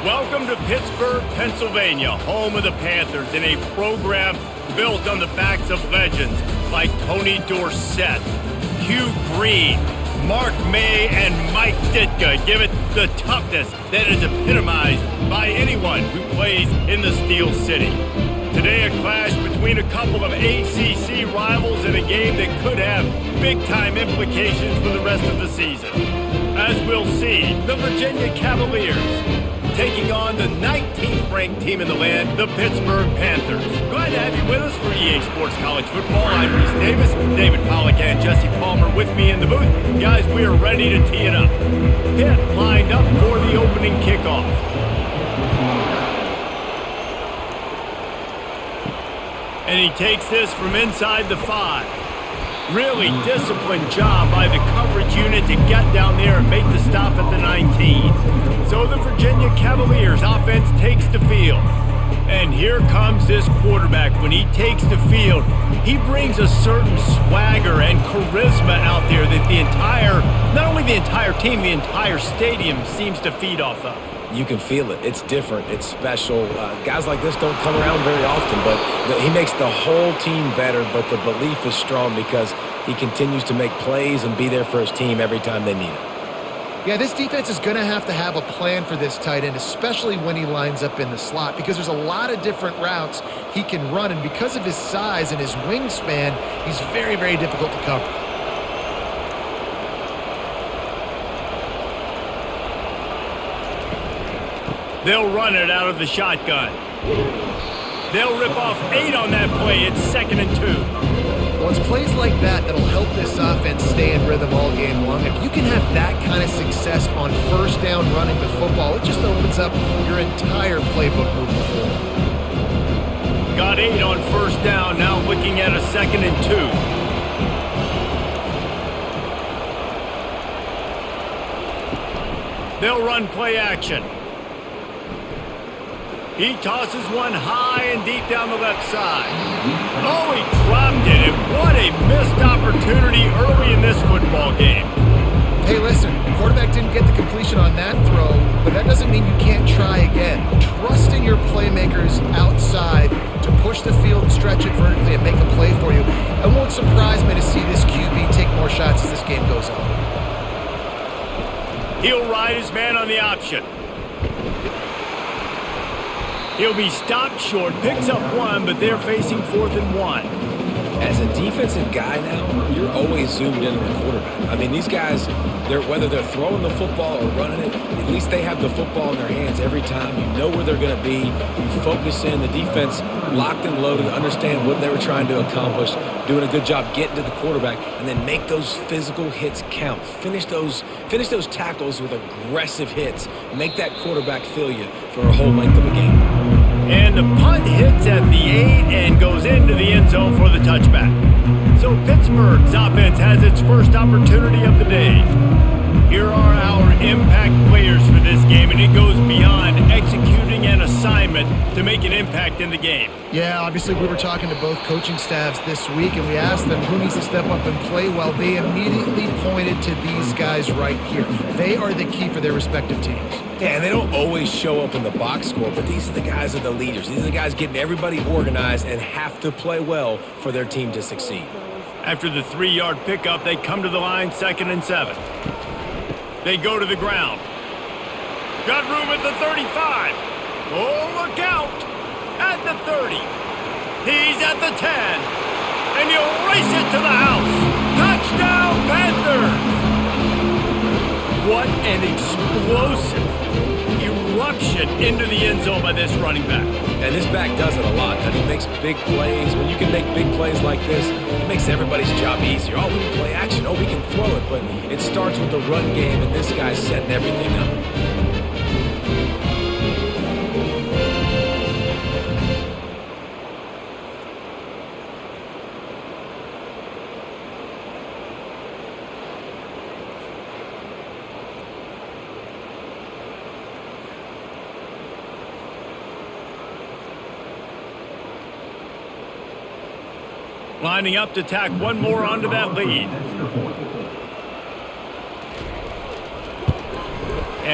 Welcome to Pittsburgh, Pennsylvania, home of the Panthers, in a program built on the backs of legends like Tony Dorsett, Hugh Green, Mark May, and Mike Ditka. Give it the toughness that is epitomized by anyone who plays in the Steel City. Today, a clash between a couple of ACC rivals in a game that could have big-time implications for the rest of the season. As we'll see, the Virginia Cavaliers taking on the 19th ranked team in the land, the Pittsburgh Panthers. Glad to have you with us for EA Sports College Football. I'm Reese Davis, David Pollack, and Jesse Palmer with me in the booth. Guys, we are ready to tee it up. Pitt lined up for the opening kickoff. And he takes this from inside the 5. Really disciplined job by the coverage unit to get down there and make the stop at the 19. So the Virginia Cavaliers offense takes the field. And here comes this quarterback. When he takes the field, he brings a certain swagger and charisma out there that not only the entire team, the entire stadium seems to feed off of. You can feel it. It's different. It's special. Guys like this don't come around very often, but he makes the whole team better, but the belief is strong because he continues to make plays and be there for his team every time they need it. Yeah, this defense is going to have a plan for this tight end, especially when he lines up in the slot, because there's a lot of different routes he can run, and because of his size and his wingspan, he's very, very difficult to cover. They'll run it out of the shotgun. They'll rip off 8 on that play. It's 2nd and 2. Well, it's plays like that that'll help this offense stay in rhythm all game long. If you can have that kind of success on first down running the football, it just opens up your entire playbook moving forward. Got 8 on first down, now looking at a 2nd and 2. They'll run play action. He tosses one high and deep down the left side. Oh, he dropped it, and what a missed opportunity early in this football game. Hey, listen, the quarterback didn't get the completion on that throw, but that doesn't mean you can't try again. Trust in your playmakers outside to push the field and stretch it vertically and make a play for you. It won't surprise me to see this QB take more shots as this game goes on. He'll ride his man on the option. He'll be stopped short, picks up 1, but they're facing 4th and 1. As a defensive guy now, you're always zoomed in on the quarterback. I mean, these guys, whether they're throwing the football or running it, at least they have the football in their hands every time. You know where they're going to be. You focus in. The defense locked and loaded, understand what they were trying to accomplish, doing a good job getting to the quarterback, and then make those physical hits count. Finish those tackles with aggressive hits. Make that quarterback feel you for a whole length of a game. And the punt hits at the 8 and goes into the end zone for the touchback. So Pittsburgh's offense has its first opportunity of the day. Here are our impact players for this game, and it goes beyond executing an assignment to make an impact in the game. Yeah, obviously we were talking to both coaching staffs this week, and we asked them who needs to step up and play well. They immediately pointed to these guys right here. They are the key for their respective teams. Yeah, and they don't always show up in the box score, but these are the guys that are the leaders. These are the guys getting everybody organized and have to play well for their team to succeed. After the 3-yard pickup, they come to the line, 2nd and 7. They go to the ground. Got room at the 35. Oh, look out! At the 30. He's at the 10. And you'll race it to the house. Touchdown, Panthers! What an explosive eruption into the end zone by this running back. And this back does it a lot. He makes big plays. When you can make big plays like this, it makes everybody's job easier. Oh, we can play action. Oh, we can throw it. But it starts with the run game, and this guy's setting everything up. Lining up to tack one more onto that lead.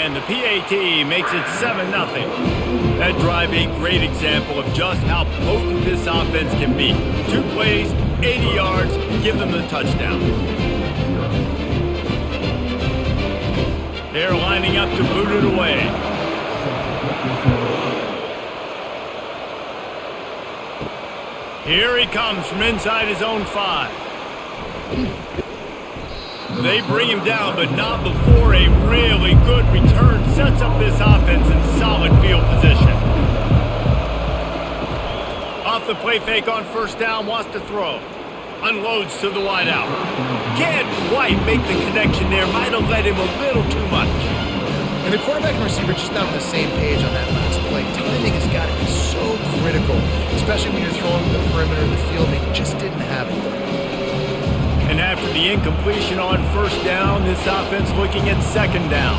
And the PAT makes it 7-0. That drive a great example of just how potent this offense can be. 2 plays, 80 yards, give them the touchdown. They're lining up to boot it away. Here he comes from inside his own 5. They bring him down, but not before a really good return sets up this offense in solid field position. Off the play fake on first down, wants to throw. Unloads to the wideout. Can't quite make the connection there. Might have led him a little too much. And the quarterback and receiver just not on the same page on that last play. Timing has got to be so critical, especially when you're throwing to the perimeter of the field. They just didn't have it. And after the incompletion on first down, this offense looking at second down.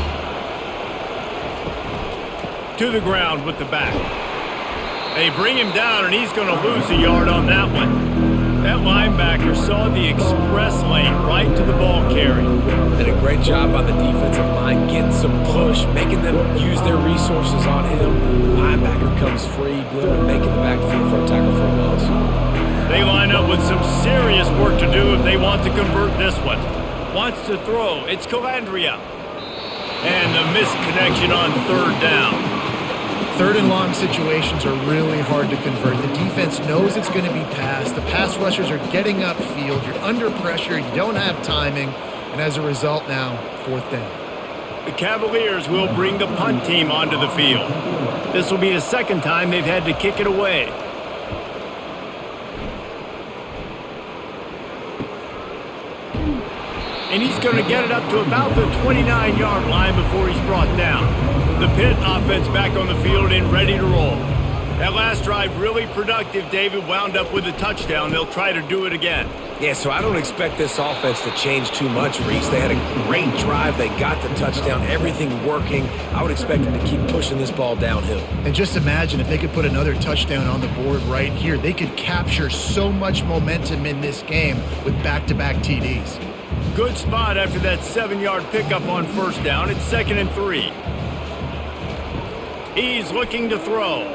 To the ground with the back. They bring him down, and he's going to lose a yard on that one. That linebacker saw the express lane right to the ball carry. Did a great job by the defensive line getting some push, making them use their resources on him. Linebacker comes free, Bloom making the backfield for a tackle for a loss. They line up with some serious work to do if they want to convert this one. Wants to throw. It's Calandria. And the missed connection on third down. Third and long situations are really hard to convert. The defense knows it's going to be passed. The pass rushers are getting upfield. You're under pressure. You don't have timing. And as a result now, fourth down. The Cavaliers will bring the punt team onto the field. This will be the second time they've had to kick it away. And he's going to get it up to about the 29-yard line before he's brought down. The Pitt offense back on the field and ready to roll. That last drive really productive. David wound up with a touchdown. They'll try to do it again. Yeah, so I don't expect this offense to change too much, Reese. They had a great drive. They got the touchdown, everything working. I would expect them to keep pushing this ball downhill. And just imagine if they could put another touchdown on the board right here. They could capture so much momentum in this game with back-to-back TDs. Good spot after that 7-yard pickup on first down. It's 2nd and 3. He's looking to throw.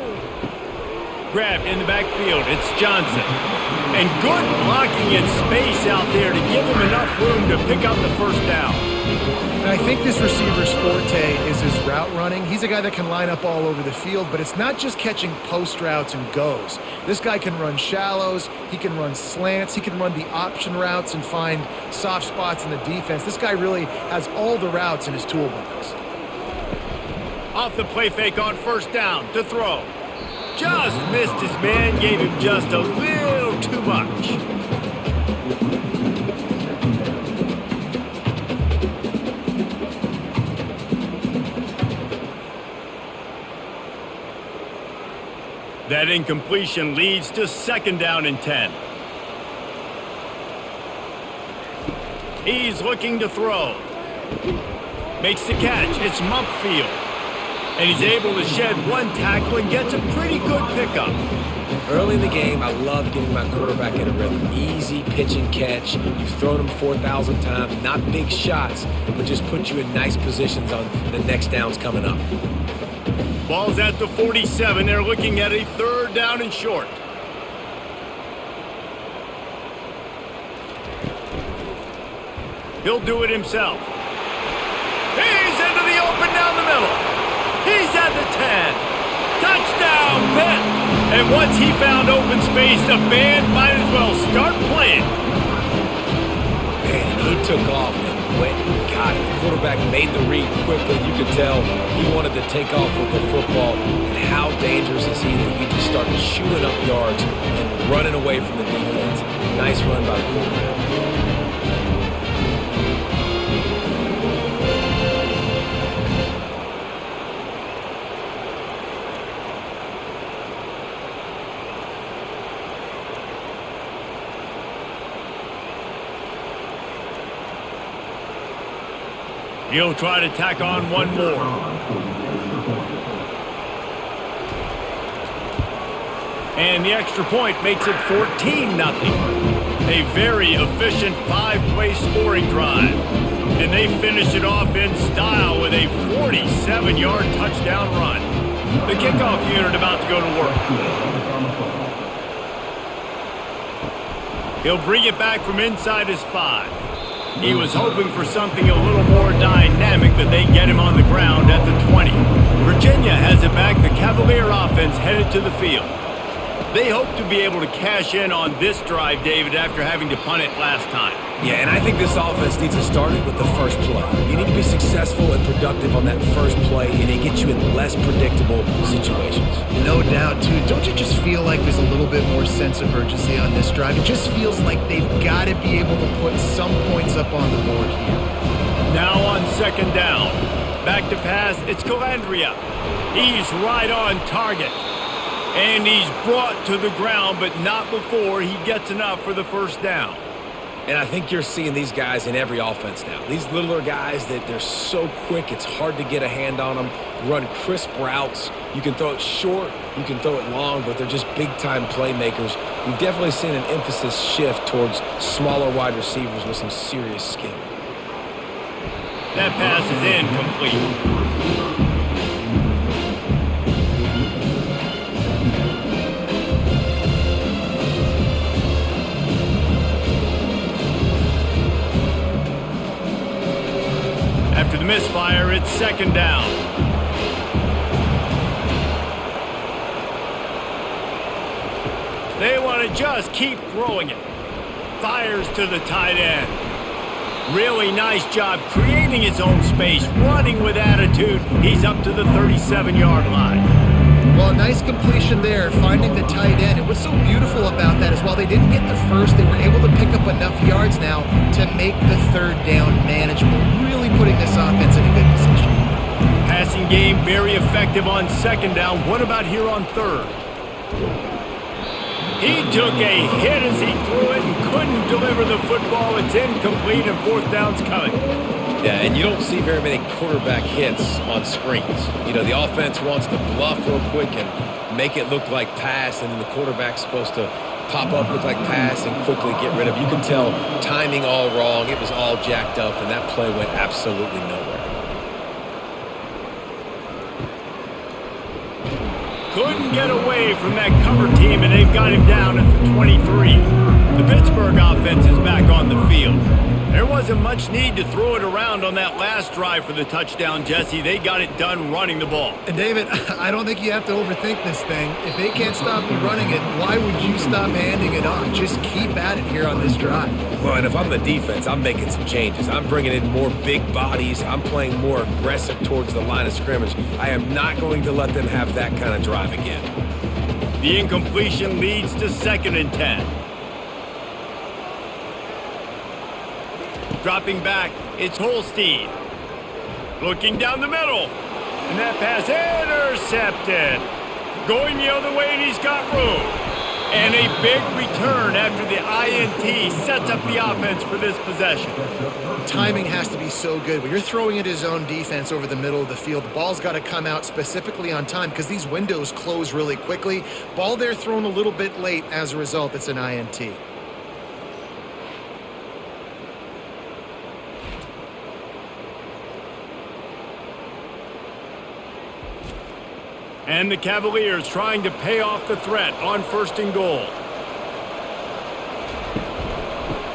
Grabbed in the backfield. It's Johnson. And good blocking in space out there to give him enough room to pick up the first down. And I think this receiver's forte is his route running. He's a guy that can line up all over the field, but it's not just catching post routes and goes. This guy can run shallows, he can run slants, he can run the option routes and find soft spots in the defense. This guy really has all the routes in his toolbox. Off the play fake on first down to throw. Just missed his man, gave him just a little too much. That incompletion leads to 2nd down and 10. He's looking to throw. Makes the catch. It's Mumpfield. And he's able to shed one tackle and gets a pretty good pickup. Early in the game, I love getting my quarterback in a rhythm. Easy pitch and catch. You've thrown him 4,000 times. Not big shots, but just put you in nice positions on the next downs coming up. Ball's at the 47. They're looking at a 3rd down and short. He'll do it himself. He's into the open down the middle. He's at the 10. Touchdown, Pitt. And once he found open space, the band might as well start playing. Man, he took off and went and got it. The quarterback made the read quickly. You could tell he wanted to take off with the football. And how dangerous is he that he just started shooting up yards and running away from the defense. Nice run by the quarterback. He'll try to tack on one more. And the extra point makes it 14-0. A very efficient 5-play scoring drive. and they finish it off in style with a 47-yard touchdown run. The kickoff unit about to go to work. He'll bring it back from inside his 5. He was hoping for something a little more dynamic, but they get him on the ground at the 20. Virginia has it back. The Cavalier offense headed to the field. They hope to be able to cash in on this drive, David, after having to punt it last time. Yeah, and I think this offense needs to start it with the first play. You need to be successful and productive on that first play, and it gets you in less predictable situations. No doubt, too. Don't you just feel like there's a little bit more sense of urgency on this drive? It just feels like they've got to be able to put some points up on the board here. Now on second down. Back to pass. It's Calandria. He's right on target. And he's brought to the ground, but not before he gets enough for the first down. And I think you're seeing these guys in every offense now. These littler guys that they're so quick, it's hard to get a hand on them. Run crisp routes. You can throw it short, you can throw it long, but they're just big-time playmakers. You've definitely seen an emphasis shift towards smaller wide receivers with some serious skill. That pass is incomplete. After the misfire, it's second down. They want to just keep throwing it. Fires to the tight end. Really nice job creating his own space, running with attitude. He's up to the 37-yard line. Well, nice completion there, finding the tight end. And what's so beautiful about that is while they didn't get the first, they were able to pick up enough yards now to make the third down manageable, really putting this offense in a good position. Passing game very effective on second down. What about here on third? He took a hit as he threw it and couldn't deliver the football. It's incomplete and fourth down's coming. Yeah, and you don't see very many quarterback hits on screens. You know, the offense wants to bluff real quick and make it look like pass, and then the quarterback's supposed to pop up, look like pass, and quickly get rid of it. You can tell timing all wrong. It was all jacked up, and that play went absolutely nowhere. Couldn't get away from that cover team, and they've got him down at the 23. The Pittsburgh offense is back on the field. There wasn't much need to throw it around on that last drive for the touchdown, Jesse. They got it done running the ball. And David, I don't think you have to overthink this thing. If they can't stop you running it, why would you stop handing it off? Just keep at it here on this drive. Well, and if I'm the defense, I'm making some changes. I'm bringing in more big bodies. I'm playing more aggressive towards the line of scrimmage. I am not going to let them have that kind of drive again. The incompletion leads to 2nd and 10. Dropping back, it's Holstein. Looking down the middle. And that pass intercepted. Going the other way, and he's got room. And a big return after the INT sets up the offense for this possession. Timing has to be so good. When you're throwing at his own defense over the middle of the field, the ball's got to come out specifically on time because these windows close really quickly. Ball there thrown a little bit late. As a result, it's an INT. And the Cavaliers trying to pay off the threat on 1st and goal.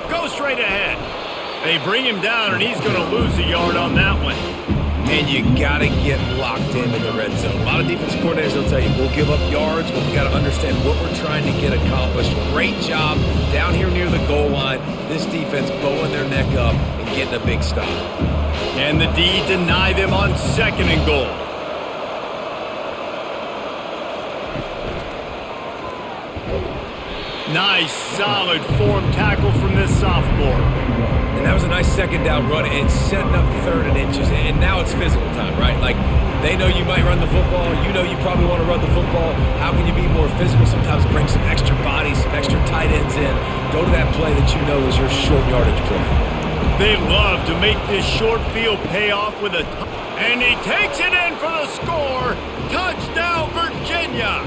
Go straight ahead. They bring him down, and he's going to lose a yard on that one. And you got to get locked in the red zone. A lot of defense coordinators will tell you, we'll give up yards, but we got to understand what we're trying to get accomplished. Great job down here near the goal line. This defense bowing their neck up and getting a big stop. And the D deny them on 2nd and goal. Nice, solid form tackle from this sophomore. And that was a nice second down run and setting up 3rd and inches. And now it's physical time, right? Like, they know you might run the football. You know you probably want to run the football. How can you be more physical? Sometimes bring some extra bodies, some extra tight ends in. Go to that play that you know is your short yardage play. They love to make this short field pay off with a... And he takes it in for the score. Touchdown, Virginia.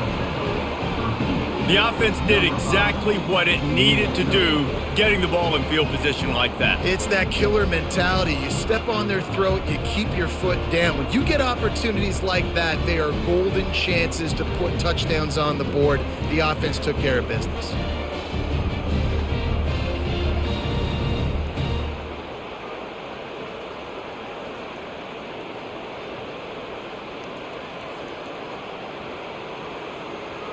The offense did exactly what it needed to do, getting the ball in field position like that. It's that killer mentality. You step on their throat, you keep your foot down. When you get opportunities like that, they are golden chances to put touchdowns on the board. The offense took care of business.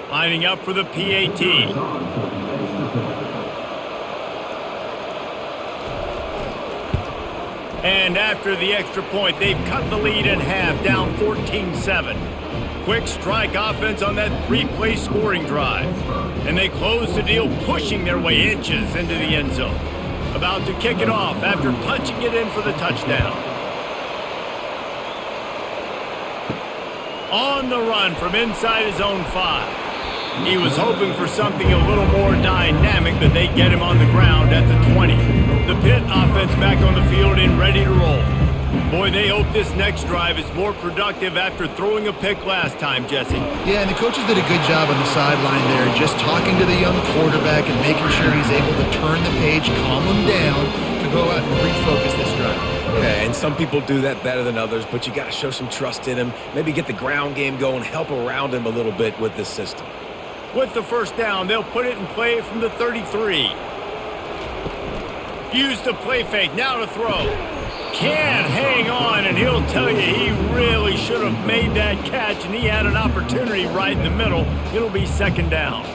Lining up for the PAT. And after the extra point, they've cut the lead in half, down 14-7. Quick strike offense on that three-play scoring drive. And they close the deal, pushing their way inches into the end zone. About to kick it off after punching it in for the touchdown. On the run from inside his own 5. He was hoping for something a little more dynamic, but they get him on the ground at the 20. The Pitt offense back on the field and ready to roll. Boy, they hope this next drive is more productive after throwing a pick last time, Jesse. Yeah, and the coaches did a good job on the sideline there, just talking to the young quarterback and making sure he's able to turn the page, calm him down, to go out and refocus this drive. Yeah, and some people do that better than others, but you got to show some trust in him. Maybe get the ground game going, help around him a little bit with this system. With the first down, they'll put it in play from the 33. Use the play fake, now to throw. Can't hang on, and he'll tell you he really should have made that catch, and he had an opportunity right in the middle. It'll be second down.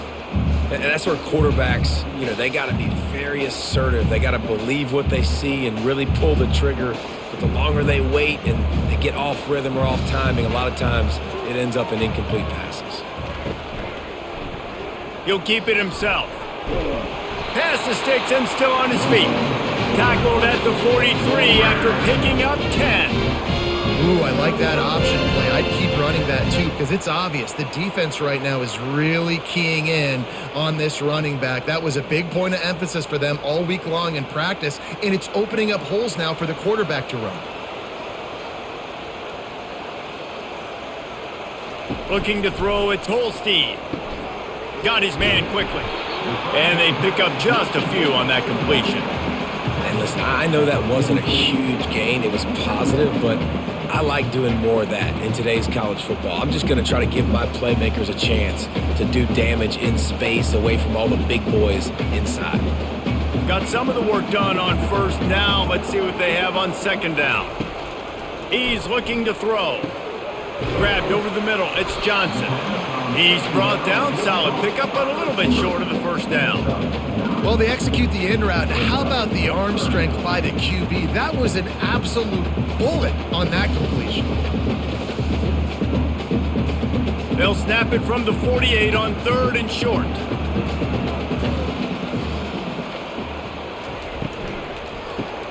And that's where quarterbacks, they got to be very assertive. They got to believe what they see and really pull the trigger. But the longer they wait and they get off rhythm or off timing, a lot of times it ends up in incomplete passes. He'll keep it himself. Pass the sticks and still on his feet. Tackled at the 43 after picking up 10. Ooh, I like that option play. I'd keep running that too because it's obvious the defense right now is really keying in on this running back. That was a big point of emphasis for them all week long in practice, and it's opening up holes now for the quarterback to run. Looking to throw, it's Holstein. Got his man quickly. And they pick up just a few on that completion. And listen, I know that wasn't a huge gain. It was positive, but I like doing more of that in today's college football. I'm just going to try to give my playmakers a chance to do damage in space away from all the big boys inside. Got some of the work done on first down. Let's see what they have on second down. He's looking to throw. Grabbed over the middle. It's Johnson. He's brought down. Solid pickup, but a little bit short of the first down. Well, they execute the in route. How about the arm strength by the QB? That was an absolute bullet on that completion. They'll snap it from the 48 on third and short.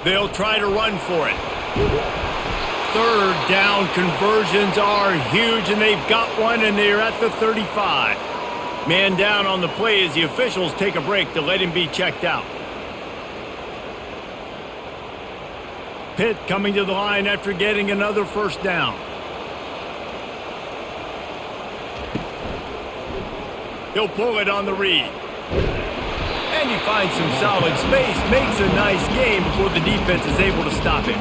They'll try to run for it. Third down conversions are huge, and they've got one, and they're at the 35. Man down on the play as the officials take a break to let him be checked out. Pitt coming to the line after getting another first down. He'll pull it on the read. And he finds some solid space, makes a nice game before the defense is able to stop him.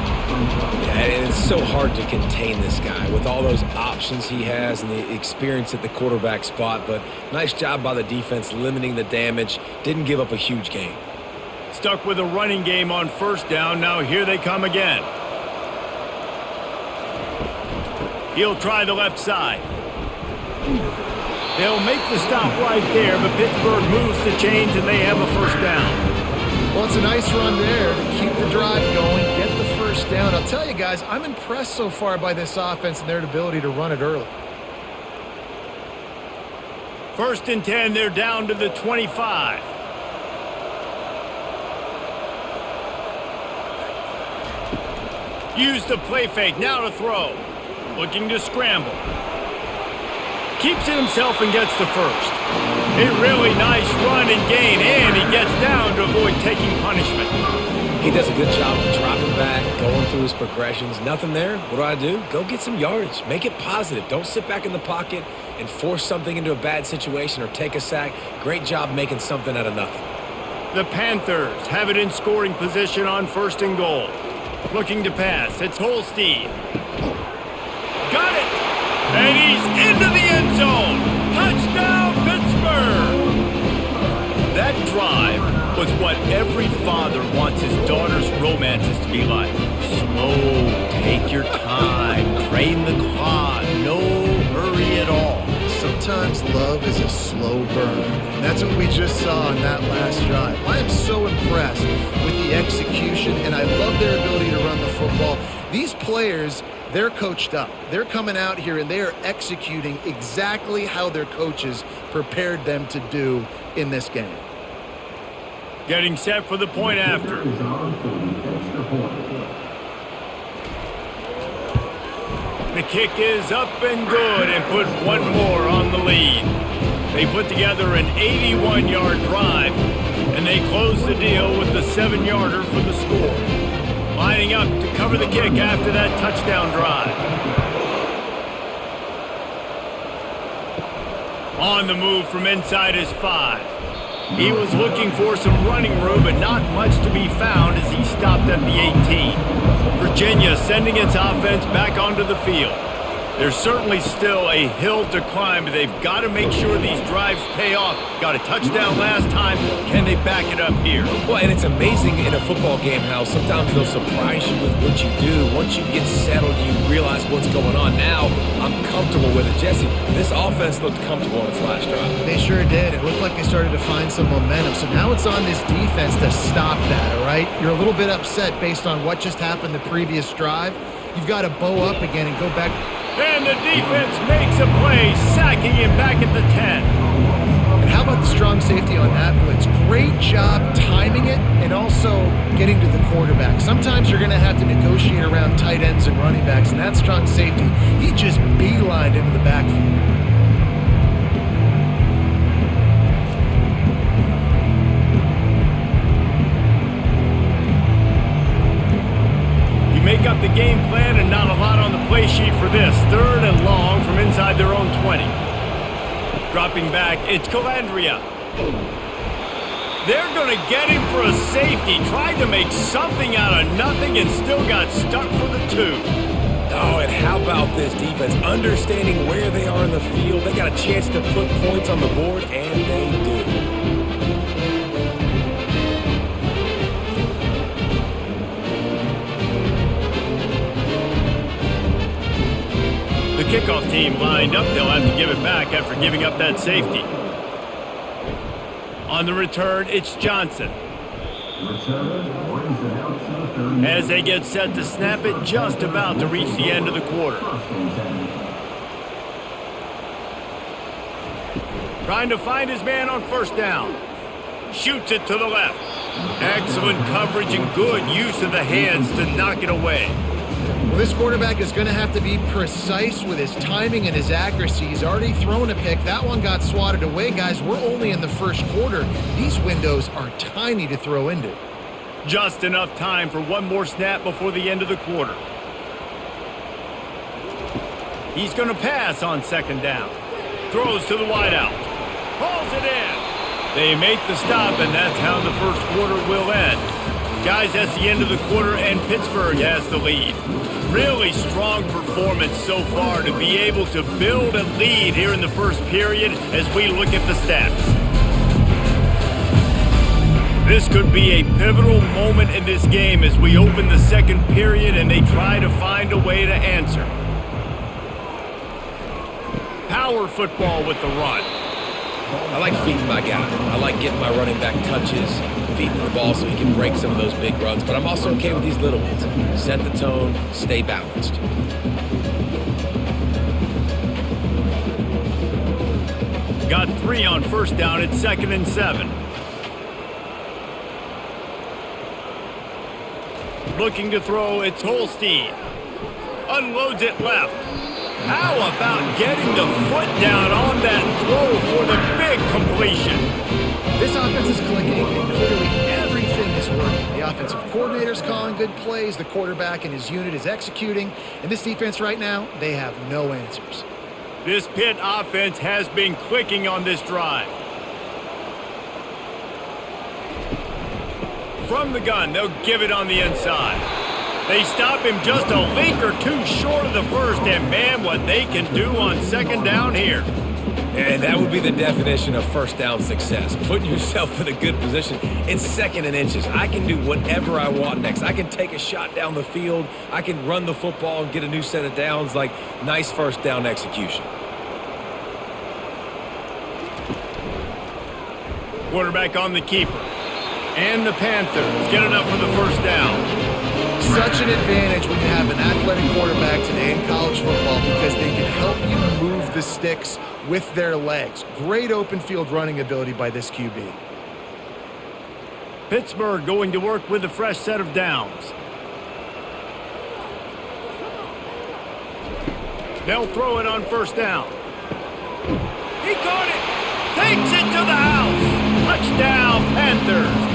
Yeah, and it's so hard to contain this guy with all those options he has and the experience at the quarterback spot, but nice job by the defense limiting the damage. Didn't give up a huge gain. Stuck with a running game on first down. Now here they come again. He'll try the left side. They'll make the stop right there, but Pittsburgh moves the chains and they have a first down. Well, it's a nice run there to keep the drive going, get the first down. I'll tell you guys, I'm impressed so far by this offense and their ability to run it early. First and 10, they're down to the 25. Use the play fake, now to throw. Looking to scramble. Keeps it himself and gets the first. A really nice run and gain, and he gets down to avoid taking punishment. He does a good job of dropping back, going through his progressions. Nothing there. What do? Go get some yardage. Make it positive. Don't sit back in the pocket and force something into a bad situation or take a sack. Great job making something out of nothing. The Panthers have it in scoring position on 1st and goal. Looking to pass. It's Holstein. Got it! And he's into the end zone. Touchdown, Pittsburgh! That drive was what every father wants his daughter's romances to be like. Slow, take your time, train the clock, no hurry at all. Sometimes love is a slow burn. And that's what we just saw on that last drive. I am so impressed with the execution, and I love their ability to run the football. These players, they're coached up. They're coming out here, and they are executing exactly how their coaches prepared them to do in this game. Getting set for the point after. The kick is up and good and put one more on the lead. They put together an 81-yard drive, and they close the deal with the 7-yarder for the score. Lining up to cover the kick after that touchdown drive. On the move from inside his 5. He was looking for some running room, but not much to be found as he stopped at the 18. Virginia sending its offense back onto the field. There's certainly still a hill to climb, but they've got to make sure these drives pay off. Got a touchdown last time. Can they back it up here? Well, and it's amazing in a football game how sometimes they'll surprise you with what you do. Once you get settled, you realize what's going on. Now, I'm comfortable with it. Jesse, this offense looked comfortable on its last drive. They sure did. It looked like they started to find some momentum. So now it's on this defense to stop that, all right? You're a little bit upset based on what just happened the previous drive. You've got to bow up again and go back. And the defense makes a play, sacking him back at the 10. And how about the strong safety on that blitz? Great job timing it and also getting to the quarterback. Sometimes you're going to have to negotiate around tight ends and running backs, and that strong safety, he just beelined into the backfield. Make up the game plan and not a lot on the play sheet for this. 3rd and long from inside their own 20. Dropping back, it's Calandria. They're going to get him for a safety. Tried to make something out of nothing and still got stuck for the 2. Oh, and how about this defense? Understanding where they are in the field. They got a chance to put points on the board, and they do. The kickoff team lined up. They'll have to give it back after giving up that safety. On the return, it's Johnson. As they get set to snap it, just about to reach the end of the quarter. Trying to find his man on 1st down. Shoots it to the left. Excellent coverage and good use of the hands to knock it away. Well, this quarterback is going to have to be precise with his timing and his accuracy. He's already thrown a pick. That one got swatted away, guys. We're only in the 1st quarter. These windows are tiny to throw into. Just enough time for one more snap before the end of the quarter. He's going to pass on 2nd down. Throws to the wideout. Pulls it in. They make the stop, and that's how the 1st quarter will end. Guys, that's the end of the quarter, and Pittsburgh has the lead. Really strong performance so far to be able to build a lead here in the 1st period as we look at the stats. This could be a pivotal moment in this game as we open the 2nd period and they try to find a way to answer. Power football with the run. I like feeding my guy. I like getting my running back touches, feeding the ball so he can break some of those big runs. But I'm also okay with these little ones. Set the tone, stay balanced. Got 3 on 1st down. It's 2nd and 7. Looking to throw, it's Holstein. Unloads it left. How about getting the foot down on that throw for the big completion? This offense is clicking, and clearly everything is working. The offensive coordinator's calling good plays, the quarterback and his unit is executing, and this defense right now, they have no answers. This Pitt offense has been clicking on this drive. From the gun, they'll give it on the inside. They stop him just a link or two short of the first, and man, what they can do on second down here. And that would be the definition of first down success, putting yourself in a good position. It's second and inches. I can do whatever I want next. I can take a shot down the field. I can run the football and get a new set of downs. Like, nice first down execution. Quarterback on the keeper. And the Panthers get enough for the first down. Such an advantage when you have an athletic quarterback today in college football because they can help you move the sticks with their legs. Great open field running ability by this QB. Pittsburgh going to work with a fresh set of downs. They'll throw it on first down. He caught it! Takes it to the house! Touchdown, Panthers!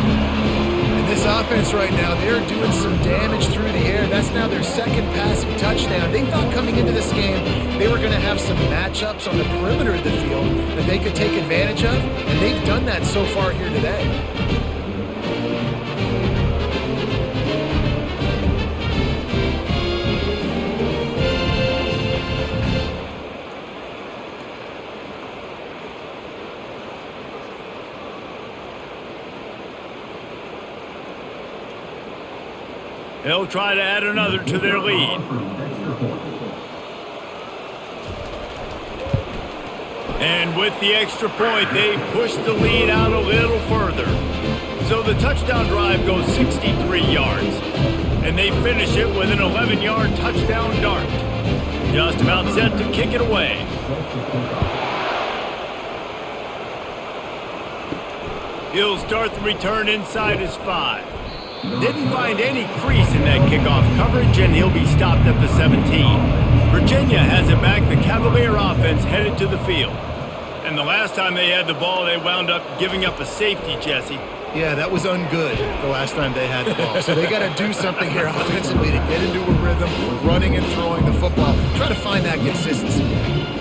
This offense right now, they're doing some damage through the air. That's now their second passing touchdown. They thought coming into this game they were going to have some matchups on the perimeter of the field that they could take advantage of, and they've done that so far here today. They'll try to add another to their lead. And with the extra point, they push the lead out a little further. So the touchdown drive goes 63 yards. And they finish it with an 11-yard touchdown dart. Just about set to kick it away. He'll start the return inside his 5. Didn't find any crease in that kickoff coverage, and he'll be stopped at the 17. Virginia has it back. The Cavalier offense headed to the field. And the last time they had the ball, they wound up giving up a safety, Jesse. Yeah, that was ungood the last time they had the ball. So they got to do something here offensively to get into a rhythm, running and throwing the football. Try to find that consistency.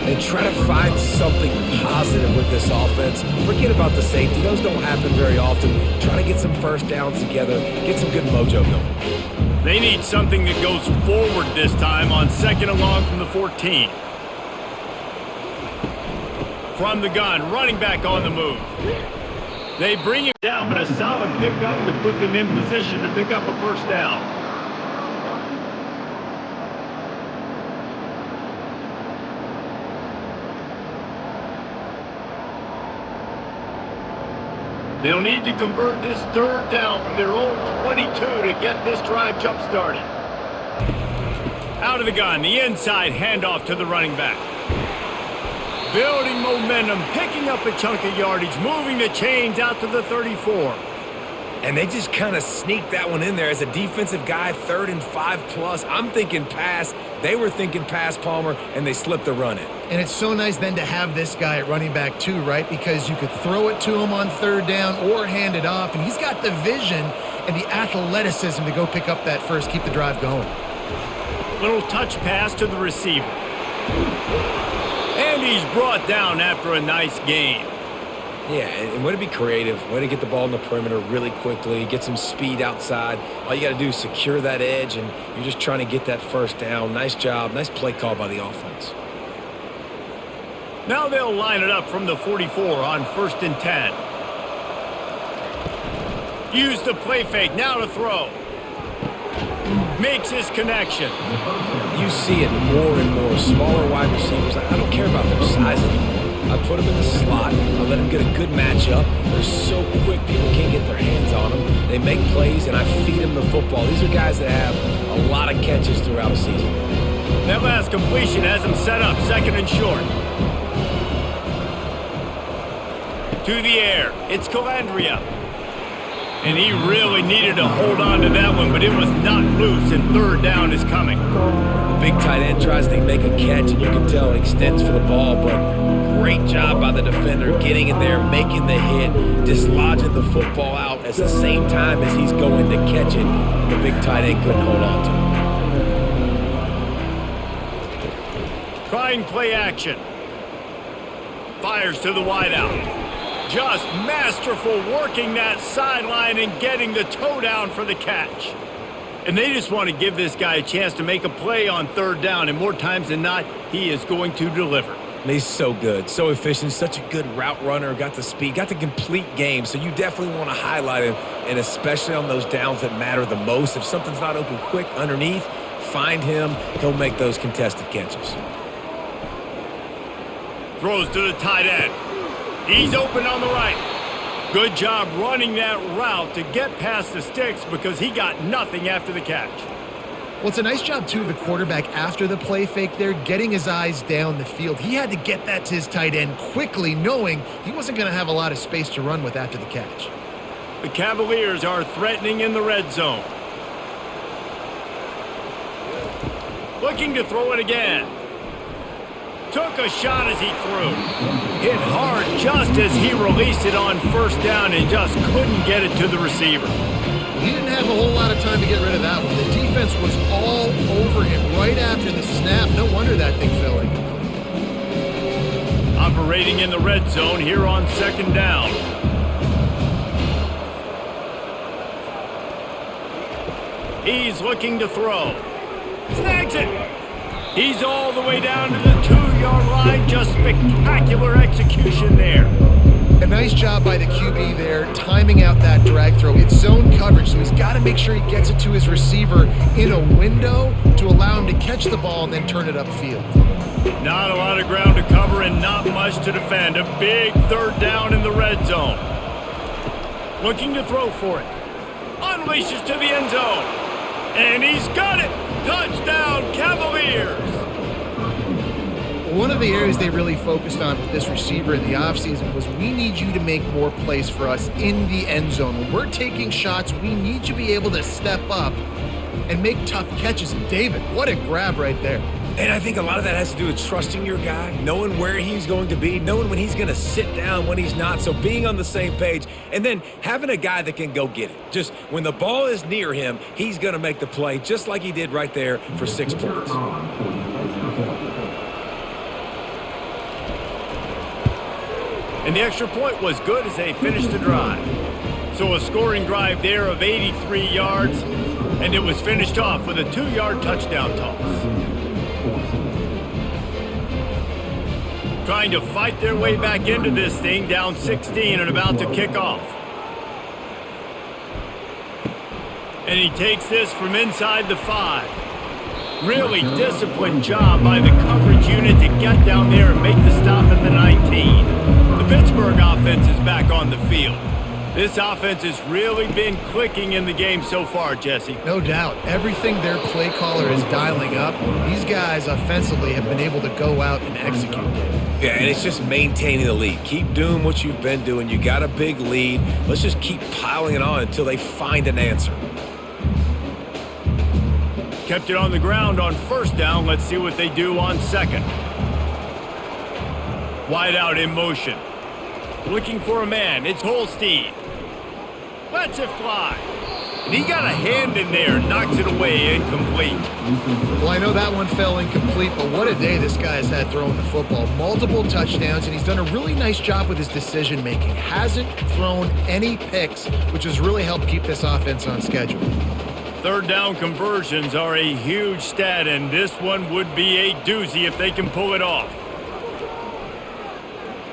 And try to find something positive with this offense. Forget about the safety. Those don't happen very often. Try to get some first downs together. Get some good mojo going. They need something that goes forward this time on second and long from the 14. From the gun, running back on the move. They bring him down, but a solid pickup to put them in position to pick up a first down. They'll need to convert this third down from their own 22 to get this drive jump-started. Out of the gun, the inside handoff to the running back. Building momentum, picking up a chunk of yardage, moving the chains out to the 34. And they just kind of sneaked that one in there as a defensive guy, 3rd and 5+. I'm thinking pass. They were thinking pass, Palmer, and they slipped the run in. And it's so nice then to have this guy at running back too, right? Because you could throw it to him on third down or hand it off, and he's got the vision and the athleticism to go pick up that first, keep the drive going. Little touch pass to the receiver. And he's brought down after a nice gain. Yeah, and way to be creative, way to get the ball in the perimeter really quickly, get some speed outside. All you got to do is secure that edge, and you're just trying to get that first down. Nice job, nice play call by the offense. Now they'll line it up from the 44 on 1st and 10. Use the play fake, now to throw. Makes his connection. You see it more and more. Smaller wide receivers, I don't care about their size anymore. I put them in the slot. I let them get a good matchup. They're so quick, people can't get their hands on them. They make plays, and I feed them the football. These are guys that have a lot of catches throughout a season. That last completion has him set up, 2nd and short. To the air, it's Calandria. And he really needed to hold on to that one, but it was not loose, and 3rd down is coming. The big tight end tries to make a catch, and you can tell he extends for the ball, but great job by the defender getting in there, making the hit, dislodging the football out at the same time as he's going to catch it. And the big tight end couldn't hold on to it. Trying play action. Fires to the wideout. Just masterful working that sideline and getting the toe down for the catch. And they just want to give this guy a chance to make a play on third down, and more times than not, he is going to deliver. He's so good, so efficient, such a good route runner, got the speed, got the complete game, so you definitely want to highlight him, and especially on those downs that matter the most. If something's not open quick underneath, find him, he'll make those contested catches. Throws to the tight end. He's open on the right. Good job running that route to get past the sticks because he got nothing after the catch. Well, it's a nice job, too, of the quarterback after the play fake there, getting his eyes down the field. He had to get that to his tight end quickly, knowing he wasn't going to have a lot of space to run with after the catch. The Cavaliers are threatening in the red zone. Looking to throw it again. Took a shot as he threw. Hit hard just as he released it on first down and just couldn't get it to the receiver. He didn't have a whole lot of time to get rid of that one. The defense was all over him right after the snap. No wonder that thing fell incomplete. Operating in the red zone here on second down. He's looking to throw. Snags it. He's all the way down to the 2-yard line. Just spectacular execution there. A nice job by the QB there, timing out that drag throw. It's zone coverage, so he's got to make sure he gets it to his receiver in a window to allow him to catch the ball and then turn it upfield. Not a lot of ground to cover and not much to defend. A big third down in the red zone. Looking to throw for it. Unleashes to the end zone. And he's got it. Touchdown, Cavaliers! One of the areas they really focused on with this receiver in the offseason was we need you to make more plays for us in the end zone. When we're taking shots, we need you to be able to step up and make tough catches. And David, what a grab right there. And I think a lot of that has to do with trusting your guy, knowing where he's going to be, knowing when he's going to sit down, when he's not. So being on the same page, and then having a guy that can go get it. Just when the ball is near him, he's going to make the play, just like he did right there for 6 points. And the extra point was good as they finished the drive. So a scoring drive there of 83 yards, and it was finished off with a 2-yard touchdown toss. Trying to fight their way back into this thing, down 16 and about to kick off. And he takes this from inside the 5. Really disciplined job by the coverage unit to get down there and make the stop at the 19. The Pittsburgh offense is back on the field. This offense has really been clicking in the game so far, Jesse. No doubt. Everything their play caller is dialing up, these guys offensively have been able to go out and execute it. Yeah, and it's just maintaining the lead. Keep doing what you've been doing. You got a big lead. Let's just keep piling it on until they find an answer. Kept it on the ground on first down. Let's see what they do on second. Wide out in motion. Looking for a man. It's Holstein. Lets it fly. And he got a hand in there. Knocks it away. Incomplete. Well, I know that one fell incomplete, but what a day this guy has had throwing the football. Multiple touchdowns, and he's done a really nice job with his decision-making. Hasn't thrown any picks, which has really helped keep this offense on schedule. Third down conversions are a huge stat, and this one would be a doozy if they can pull it off.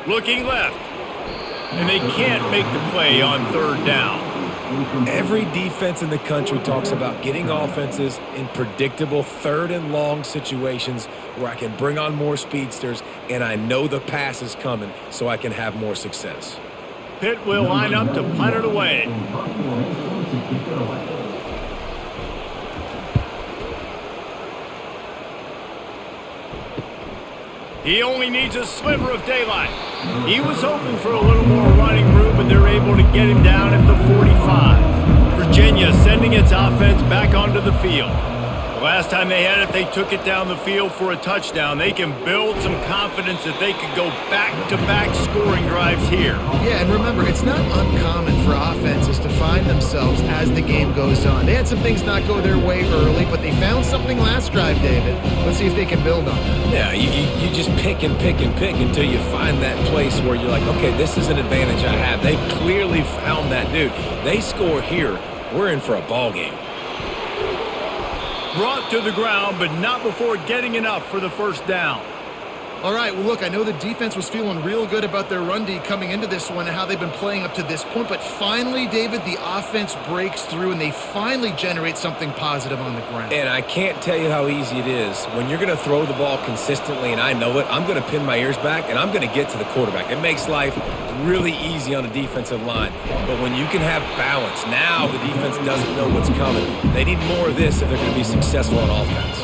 Looking left. And they can't make the play on third down. Every defense in the country talks about getting offenses in predictable third and long situations where I can bring on more speedsters and I know the pass is coming so I can have more success. Pitt will line up to punt it away. He only needs a sliver of daylight. He was hoping for a little more running room, but they're able to get him down at the 45. Virginia sending its offense back onto the field. The last time they had it, they took it down the field for a touchdown. They can build some confidence that they could go back-to-back scoring drives here. Yeah, and remember, it's not uncommon for offenses to find themselves as the game goes on. They had some things not go their way early, but they found something last drive, David. Let's see if they can build on that. Yeah, you just pick and pick and pick until you find that place where you're like, okay, this is an advantage I have. They clearly found that dude. They score here, we're in for a ball game. Brought to the ground, but not before getting enough for the first down. All right, well, look, I know the defense was feeling real good about their run D coming into this one and how they've been playing up to this point, but finally, David, the offense breaks through and they finally generate something positive on the ground. And I can't tell you how easy it is. When you're going to throw the ball consistently, and I know it, I'm going to pin my ears back, and I'm going to get to the quarterback. It makes life really easy on the defensive line. But when you can have balance, now the defense doesn't know what's coming. They need more of this if they're going to be successful on offense.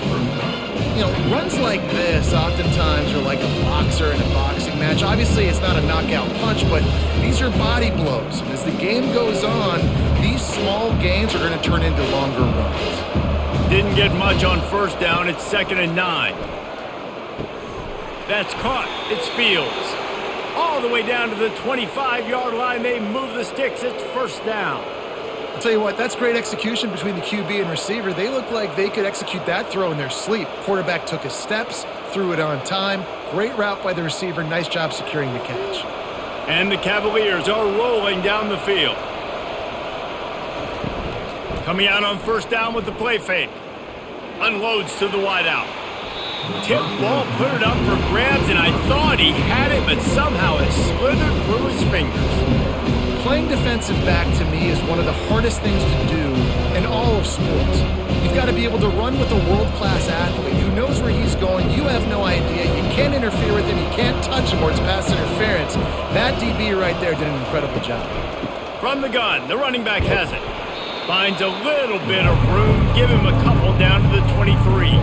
You know, runs like this oftentimes are like a boxer in a boxing match. Obviously, it's not a knockout punch, but these are body blows. And as the game goes on, these small gains are going to turn into longer runs. Didn't get much on first down. It's 2nd and 9. That's caught. It's Fields. All the way down to the 25-yard line. They move the sticks. It's first down. I'll tell you what, that's great execution between the QB and receiver. They look like they could execute that throw in their sleep. Quarterback took his steps, threw it on time. Great route by the receiver. Nice job securing the catch. And the Cavaliers are rolling down the field. Coming out on first down with the play fake. Unloads to the wideout. Tip ball, put it up for grabs, and I thought he had it, but somehow it slithered through his fingers. Playing defensive back, to me, is one of the hardest things to do in all of sports. You've got to be able to run with a world-class athlete who knows where he's going. You have no idea. You can't interfere with him. You can't touch him or it's pass interference. That DB right there did an incredible job. From the gun, the running back has it. Finds a little bit of room. Give him a couple down to the 23.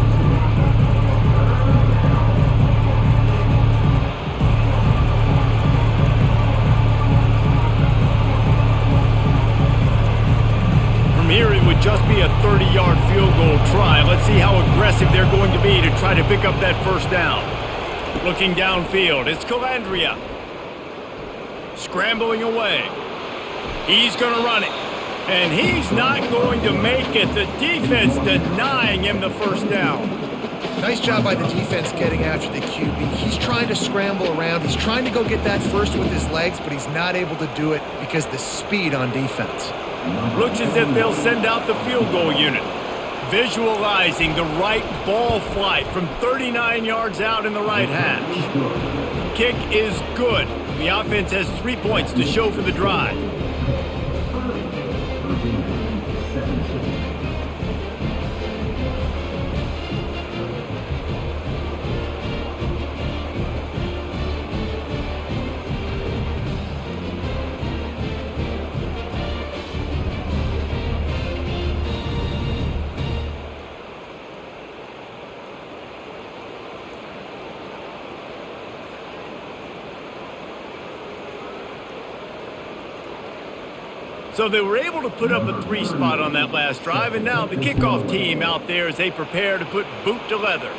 Here it would just be a 30-yard field goal try. Let's see how aggressive they're going to be to try to pick up that first down. Looking downfield, it's Calandria. Scrambling away. He's going to run it. And he's not going to make it. The defense denying him the first down. Nice job by the defense getting after the QB. He's trying to scramble around. He's trying to go get that first with his legs, but he's not able to do it because of the speed on defense. Looks as if they'll send out the field goal unit. Visualizing the right ball flight from 39 yards out in the right hash. Kick is good. The offense has 3 points to show for the drive. So they were able to put up a 3 spot on that last drive, and now the kickoff team out there as they prepare to put boot to leather.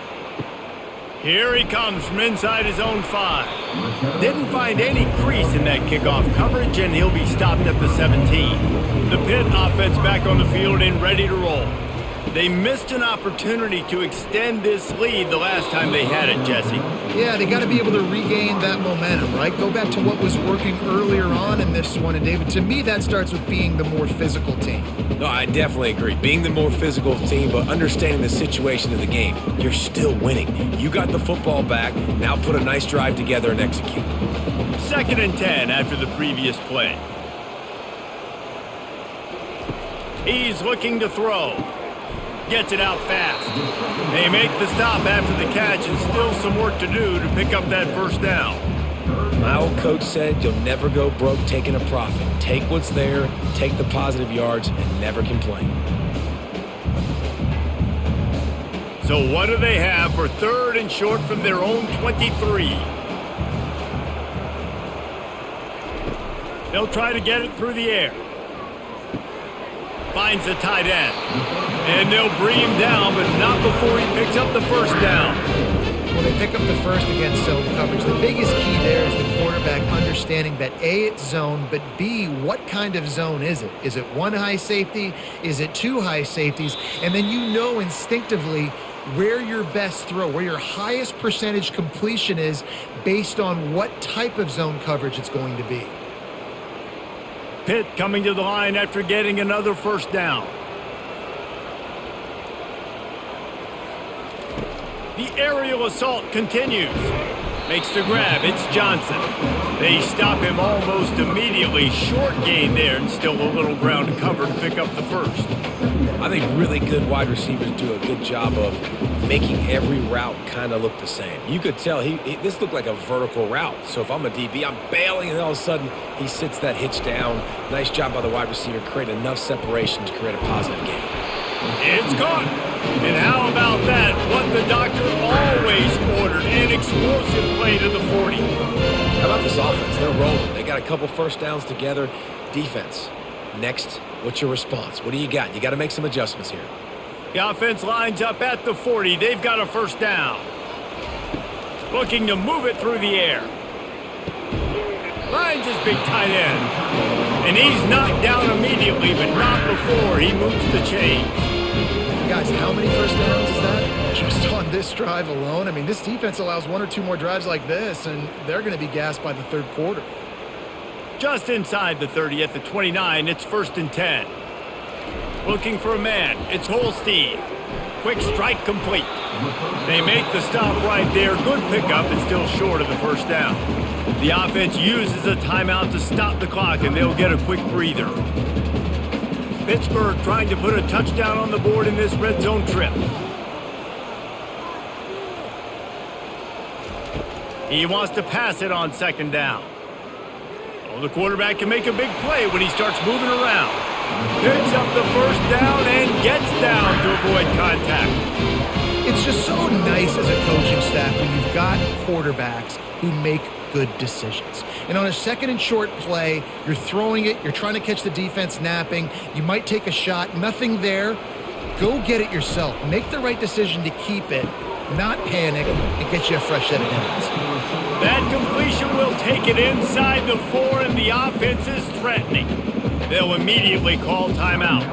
Here he comes from inside his own 5. Didn't find any crease in that kickoff coverage, and he'll be stopped at the 17. The Pitt offense back on the field and ready to roll. They missed an opportunity to extend this lead the last time they had it, Jesse. Yeah, they got to be able to regain that momentum, right? Go back to what was working earlier on in this one. And, David, to me, that starts with being the more physical team. No, I definitely agree. Being the more physical team, but understanding the situation of the game. You're still winning. You got the football back. Now put a nice drive together and execute. 2nd and 10 after the previous play. He's looking to throw. Gets it out fast. They make the stop after the catch and still some work to do to pick up that first down. My old coach said you'll never go broke taking a profit. Take what's there, take the positive yards, and never complain. So what do they have for 3rd and short from their own 23? They'll try to get it through the air. Finds the tight end. And they'll bring him down, but not before he picks up the first down. When they pick up the first against zone coverage, the biggest key there is the quarterback understanding that A, it's zone, but B, what kind of zone is it? Is it one high safety? Is it two high safeties? And then you know instinctively where your best throw, where your highest percentage completion is based on what type of zone coverage it's going to be. Pitt coming to the line after getting another first down. The aerial assault continues. Makes the grab. It's Johnson. They stop him almost immediately. Short gain there and still a little ground to cover to pick up the first. I think really good wide receivers do a good job of making every route kind of look the same. You could tell this looked like a vertical route. So if I'm a DB, I'm bailing, and all of a sudden he sits that hitch down. Nice job by the wide receiver, create enough separation to create a positive gain. It's caught. And how about that? What the doctor always ordered, an explosive play to the 40. How about this offense? They're rolling. They got a couple first downs together. Defense, next, what's your response? What do you got? You got to make some adjustments here. The offense lines up at the 40. They've got a first down. Looking to move it through the air. Finds his big tight end. And he's knocked down immediately, but not before he moves the chain. Guys, how many first downs is that? Just on this drive alone? I mean, this defense allows one or two more drives like this, and they're going to be gassed by the third quarter. Just inside the 30 at the 29, it's 1st and 10. Looking for a man. It's Holstein. Quick strike complete. They make the stop right there. Good pickup. It's still short of the first down. The offense uses a timeout to stop the clock, and they'll get a quick breather. Pittsburgh trying to put a touchdown on the board in this red zone trip. He wants to pass it on 2nd down. Oh, the quarterback can make a big play when he starts moving around. Picks up the first down and gets down to avoid contact. It's just so nice as a coaching staff when you've got quarterbacks who make good decisions. And on a 2nd and short play, you're throwing it, you're trying to catch the defense napping, you might take a shot, nothing there. Go get it yourself. Make the right decision to keep it, not panic, and get you a fresh set of downs. That completion will take it inside the 4, and the offense is threatening. They'll immediately call timeout.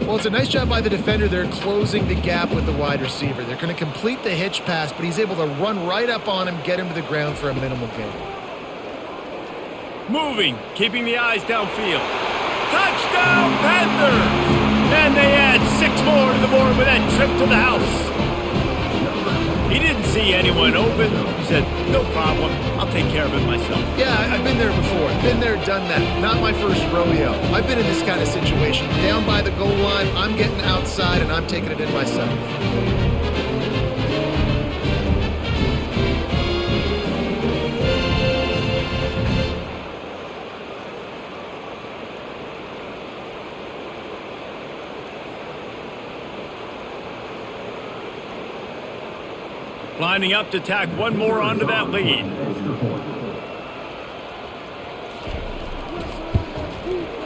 Well, it's a nice job by the defender there closing the gap with the wide receiver. They're going to complete the hitch pass, but he's able to run right up on him, get him to the ground for a minimal gain. Moving, keeping the eyes downfield. Touchdown, Panthers! And they add 6 more to the board with that trip to the house. He didn't see anyone open. He said, no problem. I'll take care of it myself. Yeah, I've been there before. Been there, done that. Not my first rodeo. I've been in this kind of situation. Down by the goal line, I'm getting outside, and I'm taking it in myself. Lining up to tack one more onto that lead.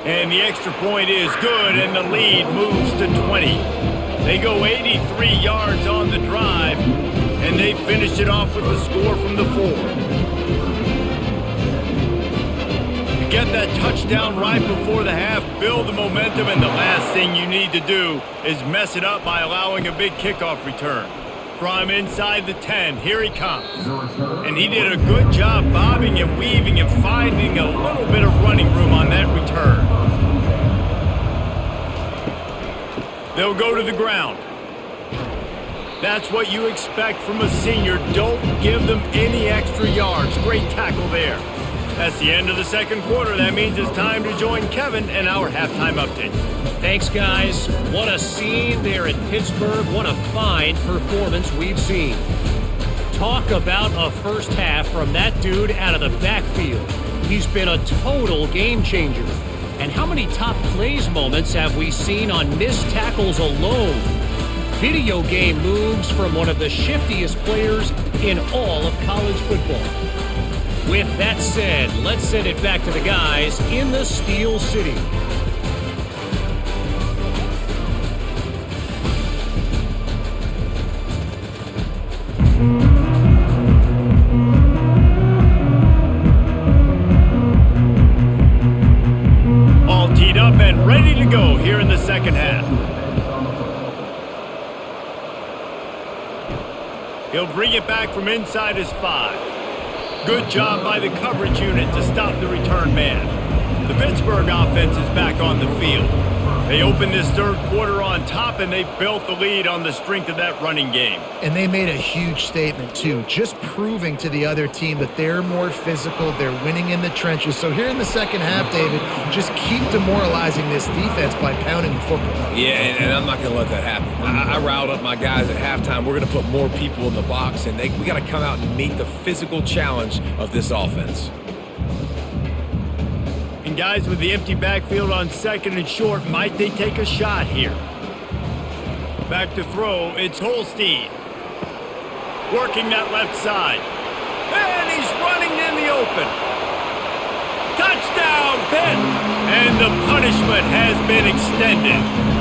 And the extra point is good, and the lead moves to 20. They go 83 yards on the drive, and they finish it off with a score from the 4. To get that touchdown right before the half, build the momentum, and the last thing you need to do is mess it up by allowing a big kickoff return. From inside the 10, here he comes. And he did a good job bobbing and weaving and finding a little bit of running room on that return. They'll go to the ground. That's what you expect from a senior. Don't give them any extra yards. Great tackle there. That's the end of the 2nd quarter. That means it's time to join Kevin and our halftime update. Thanks, guys. What a scene there in Pittsburgh. What a fine performance we've seen. Talk about a first half from that dude out of the backfield. He's been a total game changer. And how many top plays moments have we seen on missed tackles alone? Video game moves from one of the shiftiest players in all of college football. With that said, let's send it back to the guys in the Steel City. here in the second half. He'll bring it back from inside his 5. Good job by the coverage unit to stop the return man. The Pittsburgh offense is back on the field. They opened this third quarter on top, and they built the lead on the strength of that running game. And they made a huge statement, too, just proving to the other team that they're more physical, they're winning in the trenches. So here in the second half, David, just keep demoralizing this defense by pounding the football. Yeah, and I'm not going to let that happen. I riled up my guys at halftime. We're going to put more people in the box, and we got to come out and meet the physical challenge of this offense. And guys, with the empty backfield on second and short, might they take a shot here? Back to throw, it's Holstein. Working that left side. And he's running in the open. Touchdown, Pitt! And the punishment has been extended.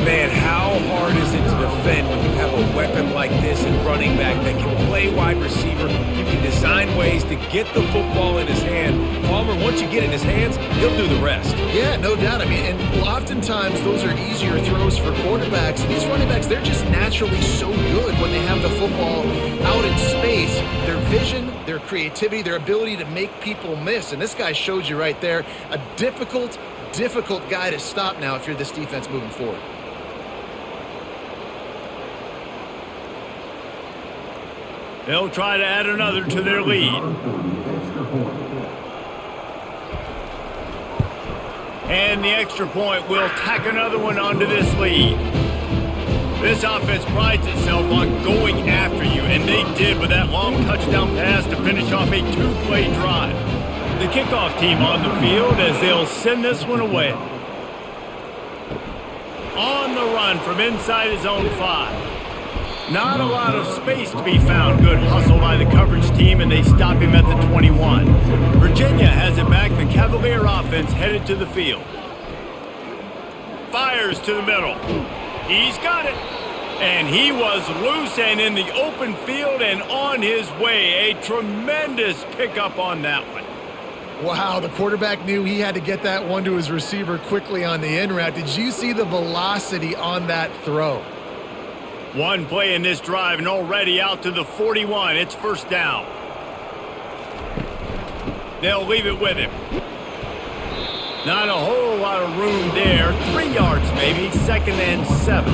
Man, how hard is it to defend when you have a weapon like this in running back that can play wide receiver? You can design ways to get the football in his hand. Palmer, once you get it in his hands, he'll do the rest. Yeah, no doubt. I mean, and oftentimes those are easier throws for quarterbacks. And these running backs, they're just naturally so good when they have the football out in space. Their vision, their creativity, their ability to make people miss. And this guy showed you right there, a difficult guy to stop now if you're this defense moving forward. They'll try to add another to their lead. And the extra point will tack another one onto this lead. This offense prides itself on going after you, and they did with that long touchdown pass to finish off a 2-play drive. The kickoff team on the field as they'll send this one away. On the run from inside his own 5. Not a lot of space to be found. Good hustle by the coverage team, and they stop him at the 21. Virginia has it back. The Cavalier offense headed to the field. Fires to the middle. He's got it. And he was loose and in the open field and on his way. A tremendous pickup on that one. Wow, the quarterback knew he had to get that one to his receiver quickly on the in route. Did you see the velocity on that throw? One play in this drive and already out to the 41. It's first down. They'll leave it with him. Not a whole lot of room there. 3 yards maybe, 2nd and 7.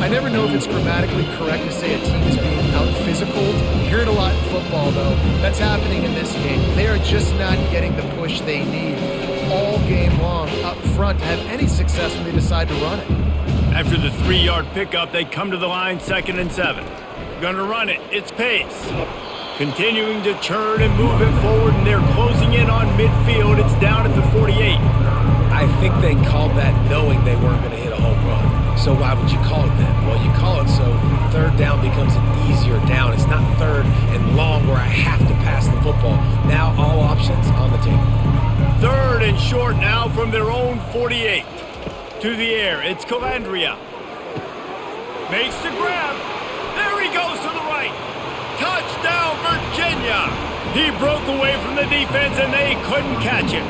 I never know if it's grammatically correct to say a team is being out-physical. You hear it a lot in football, though. That's happening in this game. They are just not getting the push they need all game long up front to have any success when they decide to run it. After the 3-yard pickup, they come to the line 2nd and 7. Gonna run it. It's Pace. Continuing to turn and move it forward, and they're closing in on midfield. It's down at the 48. I think they called that knowing they weren't going to hit a home run. So why would you call it that? Well, you call it so third down becomes an easier down. It's not third and long where I have to pass the football. Now all options on the table. 3rd and short now from their own 48. To the air, it's Calandria. Makes the grab. There he goes to the right. Touchdown, Virginia. He broke away from the defense, and they couldn't catch him.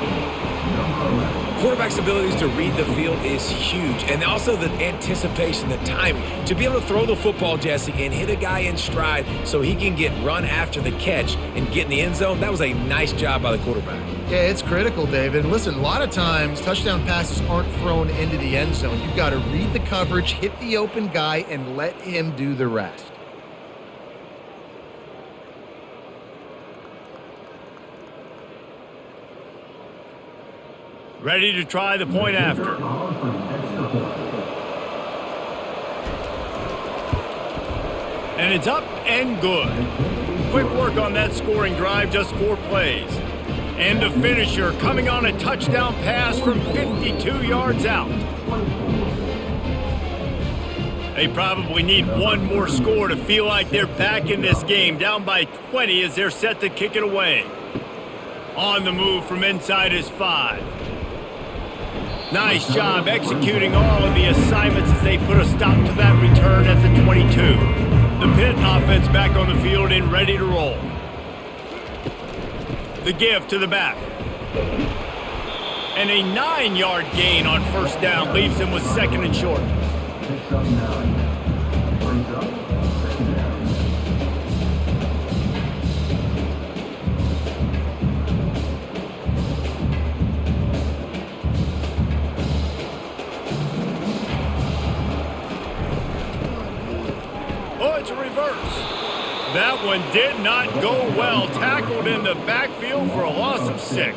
Quarterback's abilities to read the field is huge, and also the anticipation, the timing. To be able to throw the football, Jesse, and hit a guy in stride so he can get run after the catch and get in the end zone, that was a nice job by the quarterback. Yeah, it's critical, David. Listen, a lot of times touchdown passes aren't thrown into the end zone. You've got to read the coverage, hit the open guy, and let him do the rest. Ready to try the point after. And it's up and good. Quick work on that scoring drive, just 4 plays. And the finisher coming on a touchdown pass from 52 yards out. They probably need one more score to feel like they're back in this game, down by 20 as they're set to kick it away. On the move from inside his 5. Nice job executing all of the assignments as they put a stop to that return at the 22. The Pitt offense back on the field and ready to roll. The give to the back. And a 9-yard gain on first down leaves him with second and short. Oh, it's a reverse. That one did not go well. Tackled in the backfield for a loss of 6.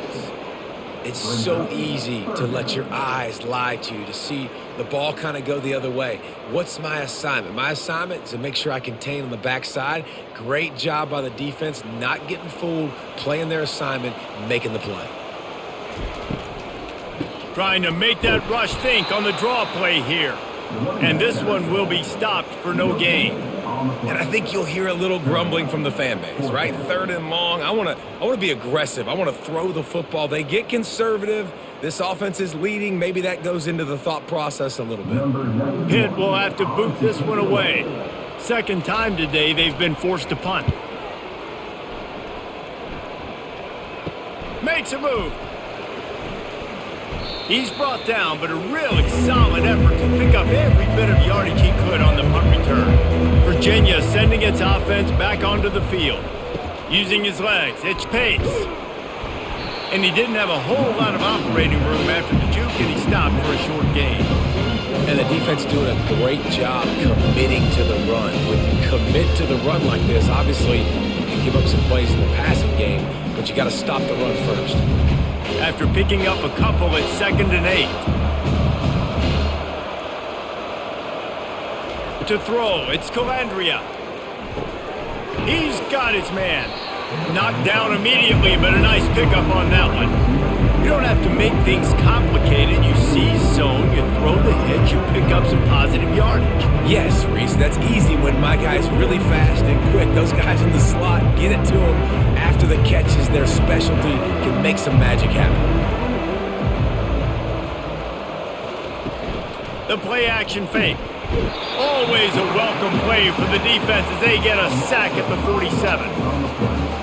It's so easy to let your eyes lie to you, to see the ball kind of go the other way. What's my assignment? My assignment is to make sure I contain on the backside. Great job by the defense, not getting fooled, playing their assignment, making the play. Trying to make that rush think on the draw play here. And this one will be stopped for no gain. And I think you'll hear a little grumbling from the fan base, right? 3rd and long. I want to be aggressive. I want to throw the football. They get conservative. This offense is leading. Maybe that goes into the thought process a little bit. Pitt will have to boot this one away. Second time today they've been forced to punt. Makes a move. He's brought down, but a really solid effort to pick up every bit of yardage he could on the punt return. Virginia sending its offense back onto the field. Using his legs, it's pace. And he didn't have a whole lot of operating room after the juke, and he stopped for a short gain. And the defense doing a great job committing to the run. When you commit to the run like this, obviously you can give up some plays in the passing game, but you got to stop the run first. After picking up a couple at 2nd and 8. To throw, it's Calandria. He's got his man. Knocked down immediately, but a nice pickup on that one. You don't have to make things complicated. You seize zone, you throw the hitch, you pick up some positive yardage. Yes, Reese, that's easy when my guy's really fast and quick. Those guys in the slot, get it to them after the catch is their specialty, can make some magic happen. The play action fake. Always a welcome play for the defense as they get a sack at the 47.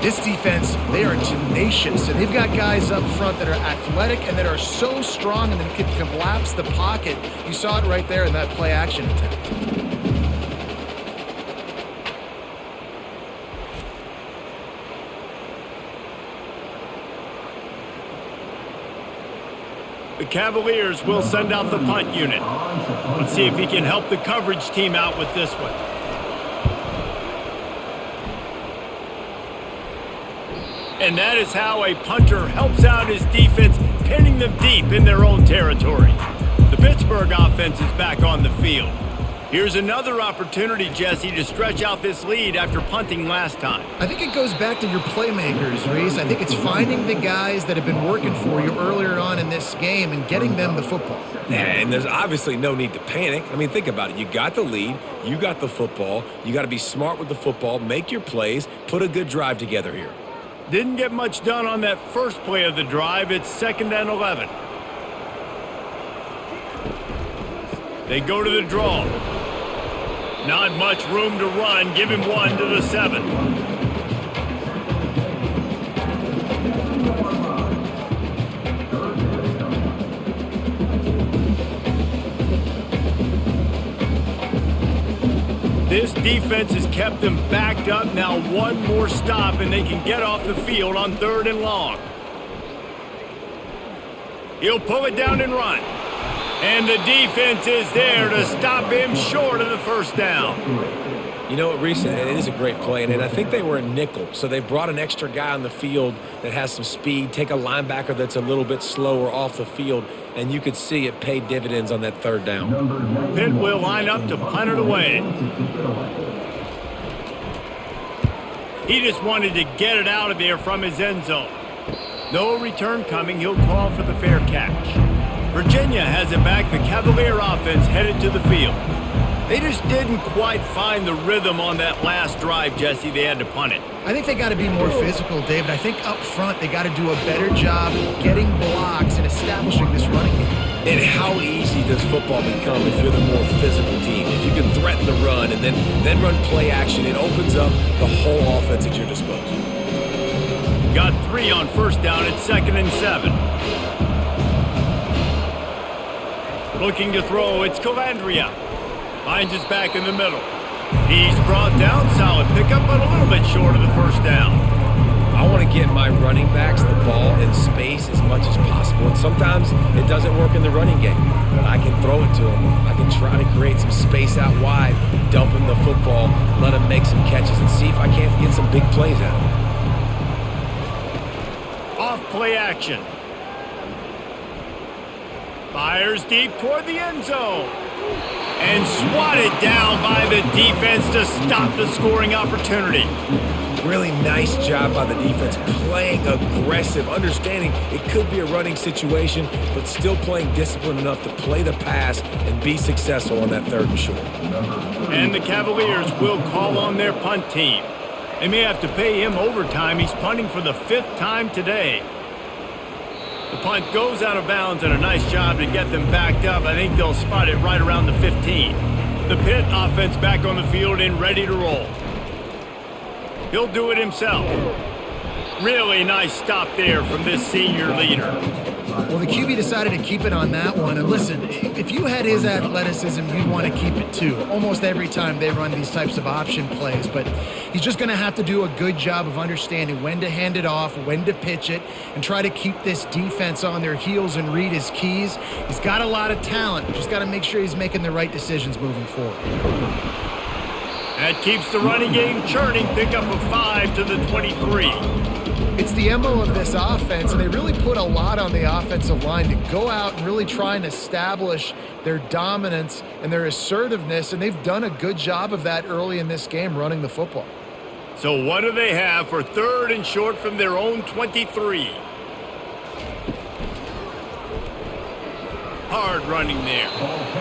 This defense, they are tenacious, and they've got guys up front that are athletic and that are so strong and that can collapse the pocket. You saw it right there in that play action attempt. The Cavaliers will send out the punt unit. Let's see if he can help the coverage team out with this one. And that is how a punter helps out his defense, pinning them deep in their own territory. The Pittsburgh offense is back on the field. Here's another opportunity, Jesse, to stretch out this lead after punting last time. I think it goes back to your playmakers, Reese. I think it's finding the guys that have been working for you earlier on in this game and getting them the football. And there's obviously no need to panic. I mean, think about it. You got the lead. You got the football. You got to be smart with the football, make your plays, put a good drive together here. Didn't get much done on that first play of the drive. It's 2nd and 11. They go to the draw. Not much room to run. Give him one to the 7. This defense has kept them backed up. Now one more stop and they can get off the field on 3rd and long. He'll pull it down and run. And the defense is there to stop him short of the first down. You know what, Reese, it is a great play, and I think they were a nickel, so they brought an extra guy on the field that has some speed, take a linebacker that's a little bit slower off the field, and you could see it paid dividends on that 3rd down. Pitt will line up to punt it away. He just wanted to get it out of there from his end zone. No return coming. He'll call for the fair catch. Virginia has it back. The Cavalier offense headed to the field. They just didn't quite find the rhythm on that last drive, Jesse. They had to punt it. I think they got to be more physical, David. I think up front they got to do a better job getting blocks and establishing this running game. And how easy does football become if you're the more physical team? If you can threaten the run and then run play action, it opens up the whole offense at your disposal. Got 3 on first down at 2nd and 7. Looking to throw, it's Calandria. Finds his back in the middle. He's brought down, solid pickup, but a little bit short of the first down. I want to get my running backs the ball in space as much as possible, and sometimes it doesn't work in the running game, but I can throw it to them. I can try to create some space out wide, dump him the football, let him make some catches, and see if I can't get some big plays out of it. Off play action. Fires deep toward the end zone. And swatted down by the defense to stop the scoring opportunity. Really nice job by the defense, playing aggressive, understanding it could be a running situation, but still playing disciplined enough to play the pass and be successful on that 3rd and short. And the Cavaliers will call on their punt team. They may have to pay him overtime. He's punting for the 5th time today. The punt goes out of bounds, and a nice job to get them backed up. I think they'll spot it right around the 15. The Pitt offense back on the field and ready to roll. He'll do it himself. Really nice stop there from this senior leader. Well, the QB decided to keep it on that one. And listen, if you had his athleticism, you'd want to keep it too. Almost every time they run these types of option plays. But he's just going to have to do a good job of understanding when to hand it off, when to pitch it, and try to keep this defense on their heels and read his keys. He's got a lot of talent. Just got to make sure he's making the right decisions moving forward. That keeps the running game churning. Pickup of 5 to the 23. It's the MO of this offense, and they really put a lot on the offensive line to go out and really try and establish their dominance and their assertiveness, and they've done a good job of that early in this game running the football. So what do they have for 3rd and short from their own 23? Hard running there.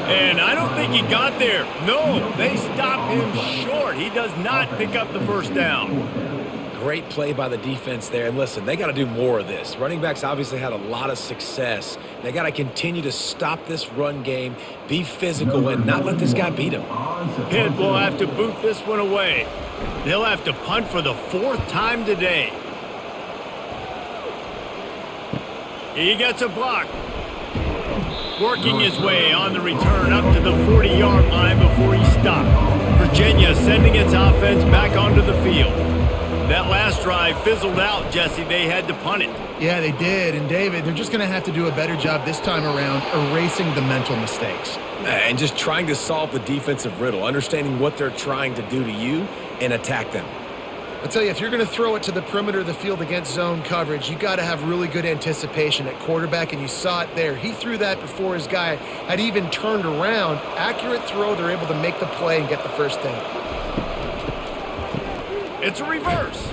And I don't think he got there. No, they stop him short. He does not pick up the first down. Great play by the defense there. And listen, they got to do more of this. Running backs obviously had a lot of success. They got to continue to stop this run game, be physical, and not let this guy beat him. Pitt will have to boot this one away. They'll have to punt for the 4th time today. He gets a block. Working his way on the return up to the 40-yard line before he stopped. Virginia sending its offense back onto the field. That last drive fizzled out, Jesse. They had to punt it. Yeah, they did. And, David, they're just going to have to do a better job this time around erasing the mental mistakes. And just trying to solve the defensive riddle, understanding what they're trying to do to you and attack them. I'll tell you, if you're going to throw it to the perimeter of the field against zone coverage, you got to have really good anticipation at quarterback, and you saw it there. He threw that before his guy had even turned around. Accurate throw, they're able to make the play and get the first down. It's a reverse.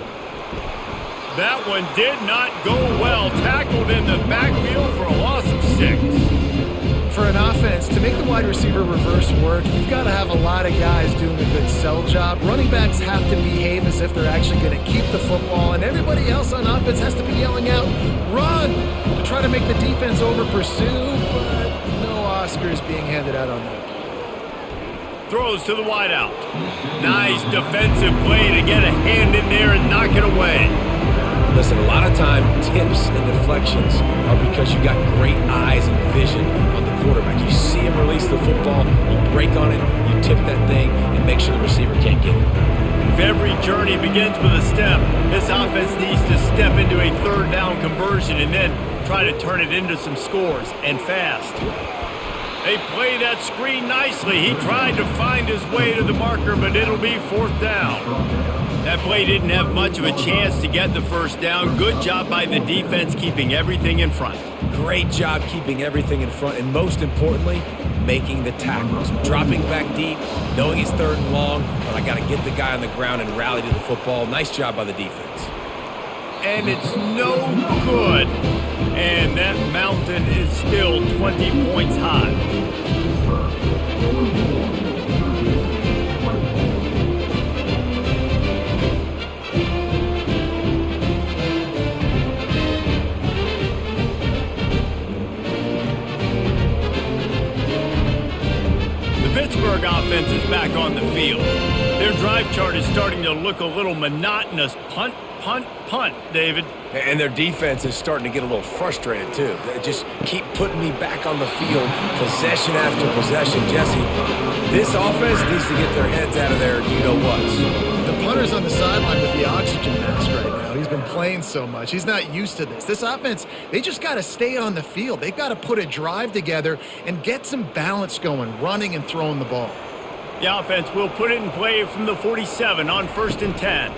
That one did not go well. Tackled in the backfield for a loss of 6. For an offense, to make the wide receiver reverse work, you've got to have a lot of guys doing a good sell job. Running backs have to behave as if they're actually going to keep the football, and everybody else on offense has to be yelling out, run, to try to make the defense over-pursue, but no Oscars being handed out on that. Throws to the wideout. Nice defensive play to get a hand in there and knock it away. Listen, a lot of time, tips and deflections are because you got great eyes and vision on the quarterback. You see him release the football, you break on it, you tip that thing, and make sure the receiver can't get it. If every journey begins with a step, this offense needs to step into a 3rd down conversion and then try to turn it into some scores, and fast. They play that screen nicely. He tried to find his way to the marker, but it'll be 4th down. That play didn't have much of a chance to get the first down. Good job by the defense keeping everything in front. Great job keeping everything in front, and most importantly, making the tackles. Dropping back deep, knowing it's 3rd and long, but I got to get the guy on the ground and rally to the football. Nice job by the defense. And it's no good. And that mountain is still 20 points high. Pittsburgh offense is back on the field. Their drive chart is starting to look a little monotonous. Punt, punt, David. And their defense is starting to get a little frustrated, too. They just keep putting me back on the field, possession after possession. Jesse, this offense needs to get their heads out of their you-know-whats. The punter's on the sideline with the oxygen mask right now. He's been playing so much. He's not used to this. This offense, they just got to stay on the field. They've got to put a drive together and get some balance going, running and throwing the ball. The offense will put it in play from the 47 on 1st and 10.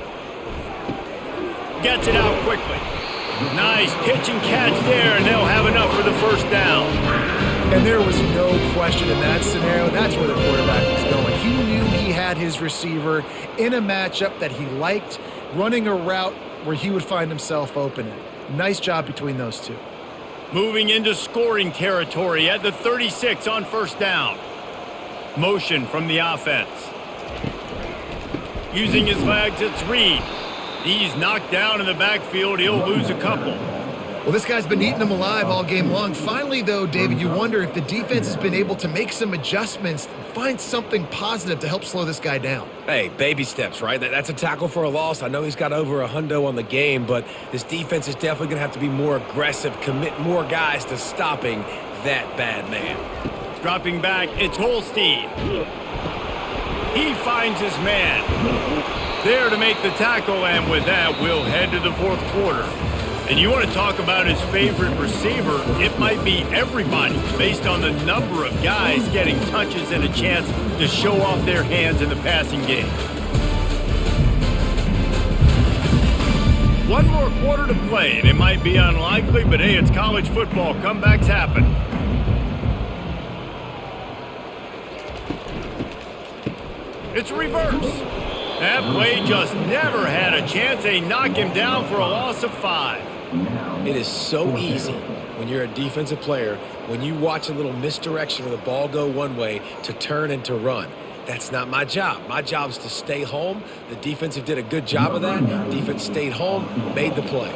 Gets it out quickly. Nice pitch and catch there, and they'll have enough for the first down. And there was no question in that scenario. That's where the quarterback was going. He knew he had his receiver in a matchup that he liked, running a route where he would find himself open. Nice job between those two. Moving into scoring territory at the 36 on 1st down. Motion from the offense. Using his legs, it's Reed. He's knocked down in the backfield. He'll lose a couple. Well, this guy's been eating them alive all game long. Finally, though, David, you wonder if the defense has been able to make some adjustments, find something positive to help slow this guy down. Hey, baby steps, right? That's a tackle for a loss. I know he's got over a hundo on the game, but this defense is definitely going to have to be more aggressive, commit more guys to stopping that bad man. Dropping back, it's Holstein. He finds his man. There to make the tackle, and with that, we'll head to the 4th quarter. And you want to talk about his favorite receiver, it might be everybody, based on the number of guys getting touches and a chance to show off their hands in the passing game. One more quarter to play, and it might be unlikely, but hey, it's college football. Comebacks happen. It's reverse. That play just never had a chance. They knock him down for a loss of 5. It is so easy when you're a defensive player, when you watch a little misdirection of the ball go one way, to turn and to run. That's not my job. My job is to stay home. The defensive did a good job of that. Defense stayed home, made the play.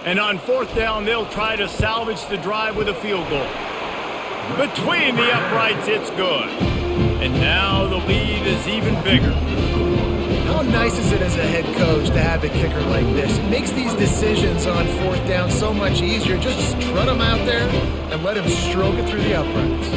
And on 4th down, they'll try to salvage the drive with a field goal. Between the uprights, it's good. And now the lead is even bigger. How nice is it as a head coach to have a kicker like this? It makes these decisions on 4th down so much easier. Just strut him out there and let him stroke it through the uprights.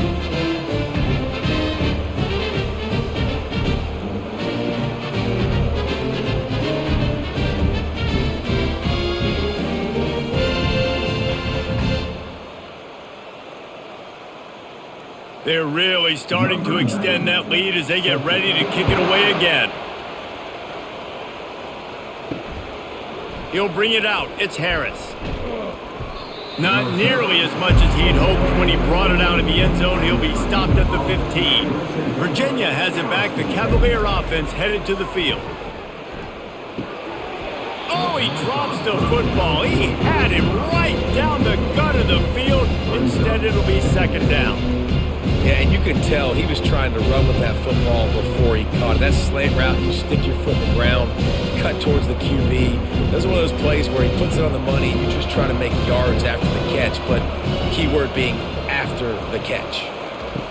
They're really starting to extend that lead as they get ready to kick it away again. He'll bring it out. It's Harris. Not nearly as much as he'd hoped when he brought it out of the end zone. He'll be stopped at the 15. Virginia has it back. The Cavalier offense headed to the field. Oh, he drops the football. He had him right down the gut of the field. Instead, it'll be 2nd down. Yeah, and you can tell he was trying to run with that football before he caught it. That slant route, you stick your foot in the ground, cut towards the QB. Those are one of those plays where he puts it on the money. You just try to make yards after the catch, but keyword being after the catch.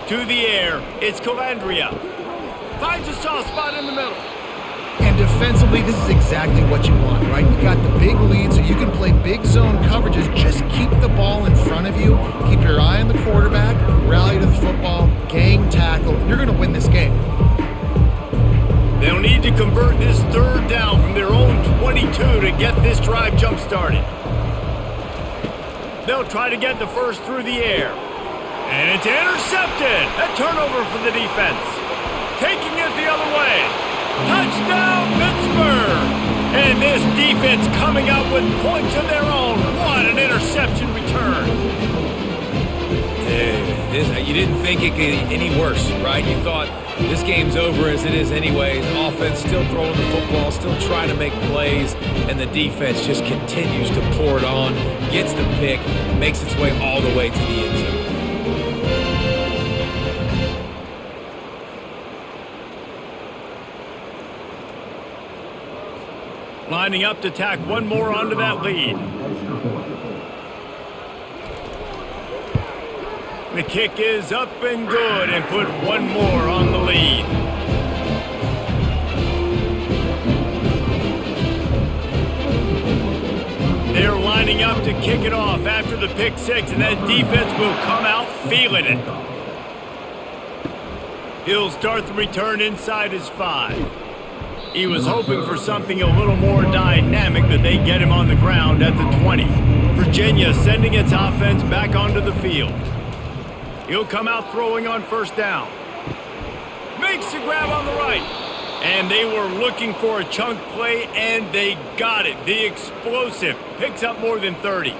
To the air, it's Calandria. Finds a soft spot in the middle. And defensively, this is exactly what you want, right? You got the big lead, so you can play big zone coverages. Just keep the ball in front of you. Keep your eye on the quarterback. Rally to the football. Gang tackle. You're going to win this game. They'll need to convert this 3rd down from their own 22 to get this drive jump-started. They'll try to get the first through the air. And it's intercepted. A turnover for the defense. Taking it the other way. Touchdown, Pittsburgh! And this defense coming up with points of their own. What an interception return. You didn't think it could get any worse, right? You thought this game's over as it is anyways. Offense still throwing the football, still trying to make plays, and the defense just continues to pour it on, gets the pick, makes its way all the way to the end zone. Lining up to tack one more onto that lead. The kick is up and good, and put one more on the lead. lining up to kick it off after the pick six, and that defense will come out feeling it. He'll start the return inside his 5. He was hoping for something a little more dynamic, but they get him on the ground at the 20. Virginia sending its offense back onto the field. He'll come out throwing on first down. Makes the grab on the right. And they were looking for a chunk play, and they got it. The explosive picks up more than 30.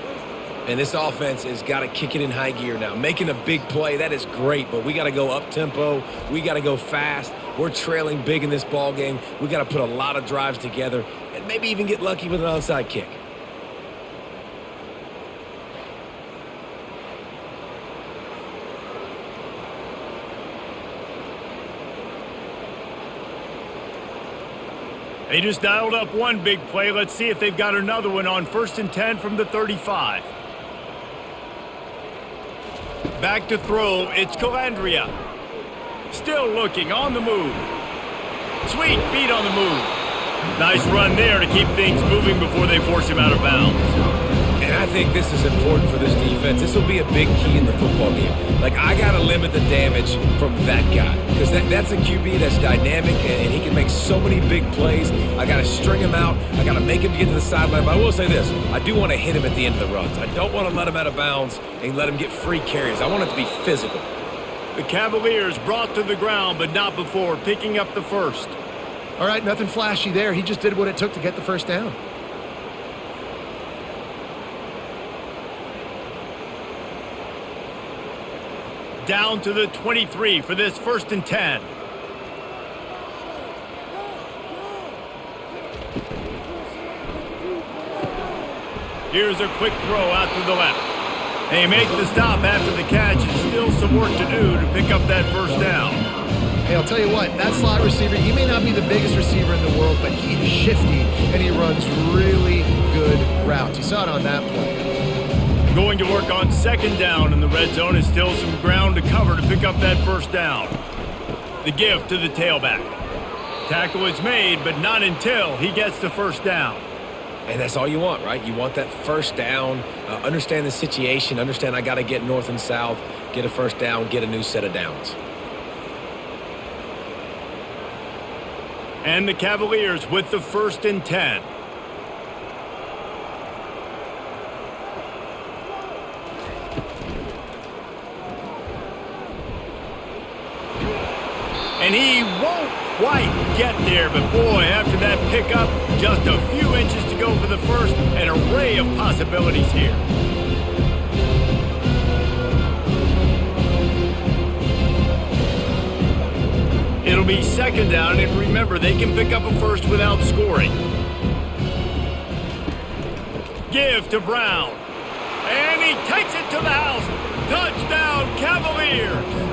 And this offense has got to kick it in high gear now. Making a big play, that is great, but we got to go up-tempo. We got to go fast. We're trailing big in this ball game. We got to put a lot of drives together and maybe even get lucky with an onside kick. They just dialed up one big play. Let's see if they've got another one on 1st and 10 from the 35. Back to throw, it's Calandria. Still looking, on the move. Sweet feet on the move. Nice run there to keep things moving before they force him out of bounds. And I think this is important for this defense. This will be a big key in the football game. Like, I got to limit the damage from that guy. Because that's a QB that's dynamic, and he can make so many big plays. I got to string him out. I got to make him get to the sideline. But I will say this. I do want to hit him at the end of the runs. I don't want to let him out of bounds and let him get free carries. I want it to be physical. The Cavaliers brought to the ground, but not before picking up the first. All right, nothing flashy there. He just did what it took to get the first down. Down to the 23 for this 1st and 10. Here's a quick throw out to the left. They make the stop after the catch. Still some work to do to pick up that first down. Hey, I'll tell you what, that slot receiver, he may not be the biggest receiver in the world, but he is shifty, and he runs really good routes. You saw it on that play. Going to work on 2nd down in the red zone is still some ground to cover to pick up that first down. The give to the tailback. Tackle is made, but not until he gets the first down. And that's all you want, right? You want that first down, understand the situation, understand I got to get north and south, get a first down, get a new set of downs. And the Cavaliers with the 1st and 10. And he won't quite get there, but boy, after that pickup, just a few inches to go for the first, an array of possibilities here. It'll be 2nd down, and remember, they can pick up a first without scoring. Give to Brown. And he takes it to the house. Touchdown, Cavaliers!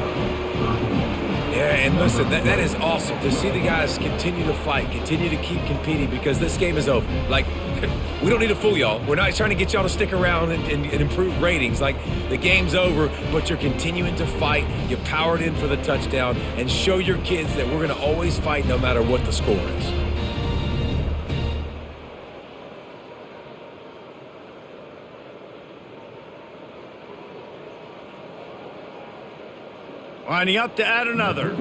Yeah, and listen, that is awesome to see the guys continue to fight, continue to keep competing, because this game is over. Like, we don't need to fool y'all. We're not trying to get y'all to stick around and improve ratings. Like, the game's over, but you're continuing to fight. You powered in for the touchdown, and show your kids that we're going to always fight no matter what the score is. Lining up to add another.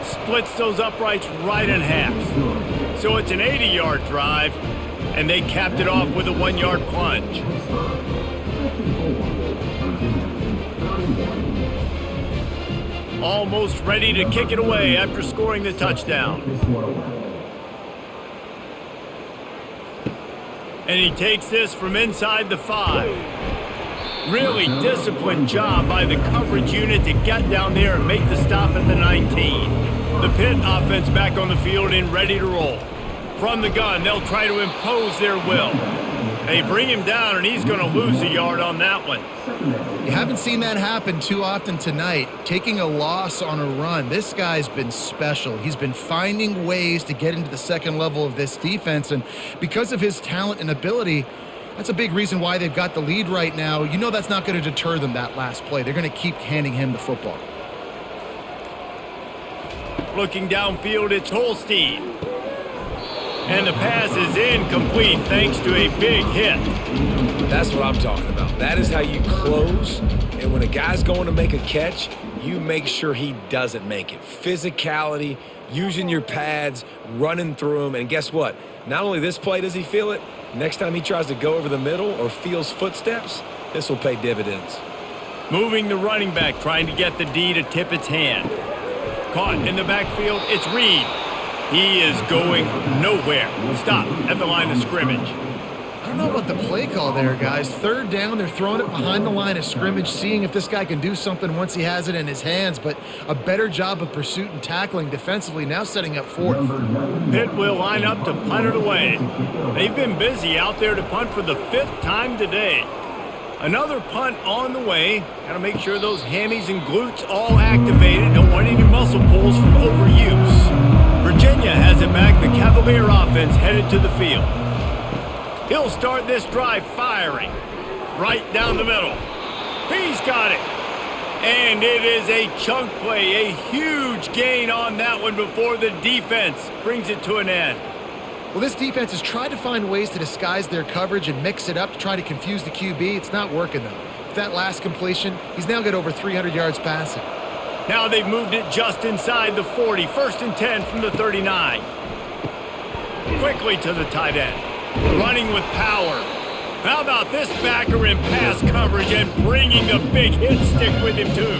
Splits those uprights right in half. So it's an 80-yard drive, and they capped it off with a 1-yard plunge. Almost ready to kick it away after scoring the touchdown. And he takes this from inside the 5. Really disciplined job by the coverage unit to get down there and make the stop at the 19. The Pitt offense back on the field and ready to roll. From the gun, they'll try to impose their will. They bring him down, and he's going to lose a yard on that one. You haven't seen that happen too often tonight, taking a loss on a run. This guy's been special. He's been finding ways to get into the second level of this defense, and because of his talent and ability, that's a big reason why they've got the lead right now. You know that's not going to deter them, that last play. They're going to keep handing him the football. Looking downfield, it's Holstein. And the pass is incomplete thanks to a big hit. That's what I'm talking about. That is how you close. And when a guy's going to make a catch, you make sure he doesn't make it. Physicality, using your pads, running through them. And guess what? Not only this play does he feel it, next time he tries to go over the middle or feels footsteps, this will pay dividends. Moving the running back, trying to get the D to tip its hand. Caught in the backfield, it's Reed. He is going nowhere. Stop at the line of scrimmage. I don't know about the play call there, guys. Third down, they're throwing it behind the line of scrimmage, seeing if this guy can do something once he has it in his hands, but a better job of pursuit and tackling defensively, now setting up fourth. Pitt will line up to punt it away. They've been busy out there to punt for the 5th time today. Another punt on the way. Got to make sure those hammies and glutes all activated. Don't want any muscle pulls from overuse. Virginia has it back. The Cavalier offense headed to the field. He'll start this drive firing. Right down the middle. He's got it. And it is a chunk play. A huge gain on that one before the defense brings it to an end. Well, this defense has tried to find ways to disguise their coverage and mix it up to try to confuse the QB. It's not working, though. With that last completion, he's now got over 300 yards passing. Now they've moved it just inside the 40. 1st and 10 from the 39. Quickly to the tight end. Running with power. How about this backer in pass coverage and bringing the big hit stick with him, too?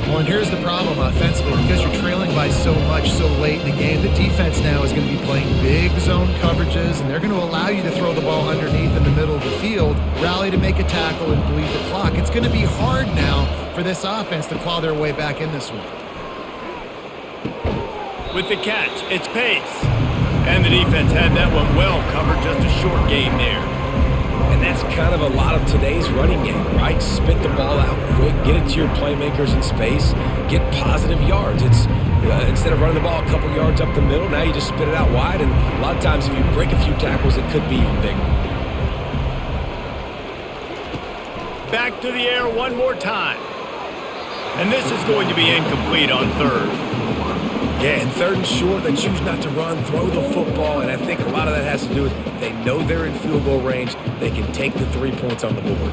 Well, and here's the problem offensively. Because you're trailing by so much so late in the game, the defense now is going to be playing big zone coverages, and they're going to allow you to throw the ball underneath in the middle of the field, rally to make a tackle, and bleed the clock. It's going to be hard now for this offense to claw their way back in this one. With the catch, it's Pace. And the defense had that one well covered, just a short game there. And that's kind of a lot of today's running game, right? Spit the ball out quick, get it to your playmakers in space, get positive yards. It's instead of running the ball a couple yards up the middle, now you just spit it out wide, and a lot of times if you break a few tackles, it could be even bigger. Back to the air one more time. And this is going to be incomplete on third. Yeah, and 3rd and short, they choose not to run, throw the football, and I think a lot of that has to do with they know they're in field goal range. They can take the 3 points on the board.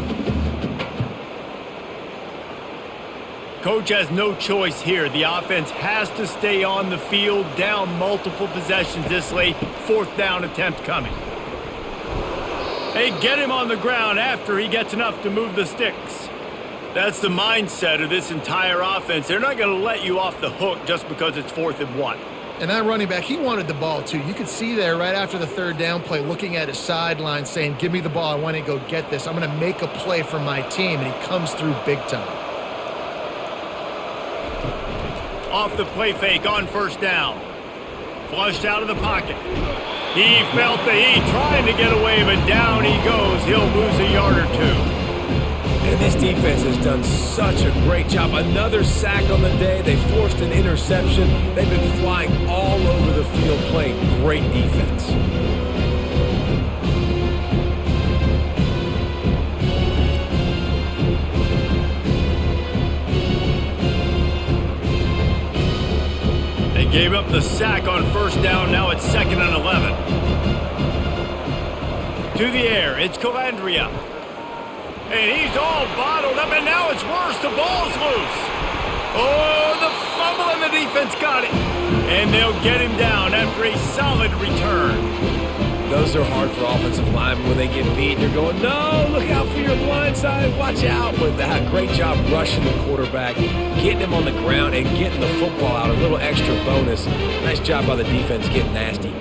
Coach has no choice here. The offense has to stay on the field, down multiple possessions this late. 4th down attempt coming. They get him on the ground after he gets enough to move the sticks. That's the mindset of this entire offense. They're not going to let you off the hook just because it's 4th and 1. And that running back, he wanted the ball, too. You could see there right after the 3rd down play, looking at his sideline, saying, give me the ball. I want to go get this. I'm going to make a play for my team. And he comes through big time. Off the play fake on 1st down. Flushed out of the pocket. He felt the heat trying to get away, but down he goes. He'll lose a yard or 2. And this defense has done such a great job. Another sack on the day. They forced an interception. They've been flying all over the field playing great defense. They gave up the sack on 1st down. Now it's 2nd and 11. To the air. It's Calandria. And he's all bottled up, and now it's worse. The ball's loose. Oh, the fumble, and the defense got it. And they'll get him down after a solid return. Those are hard for offensive linemen when they get beat. They're going, no, look out for your blind side. Watch out. But great job rushing the quarterback, getting him on the ground, and getting the football out. A little extra bonus. Nice job by the defense getting nasty.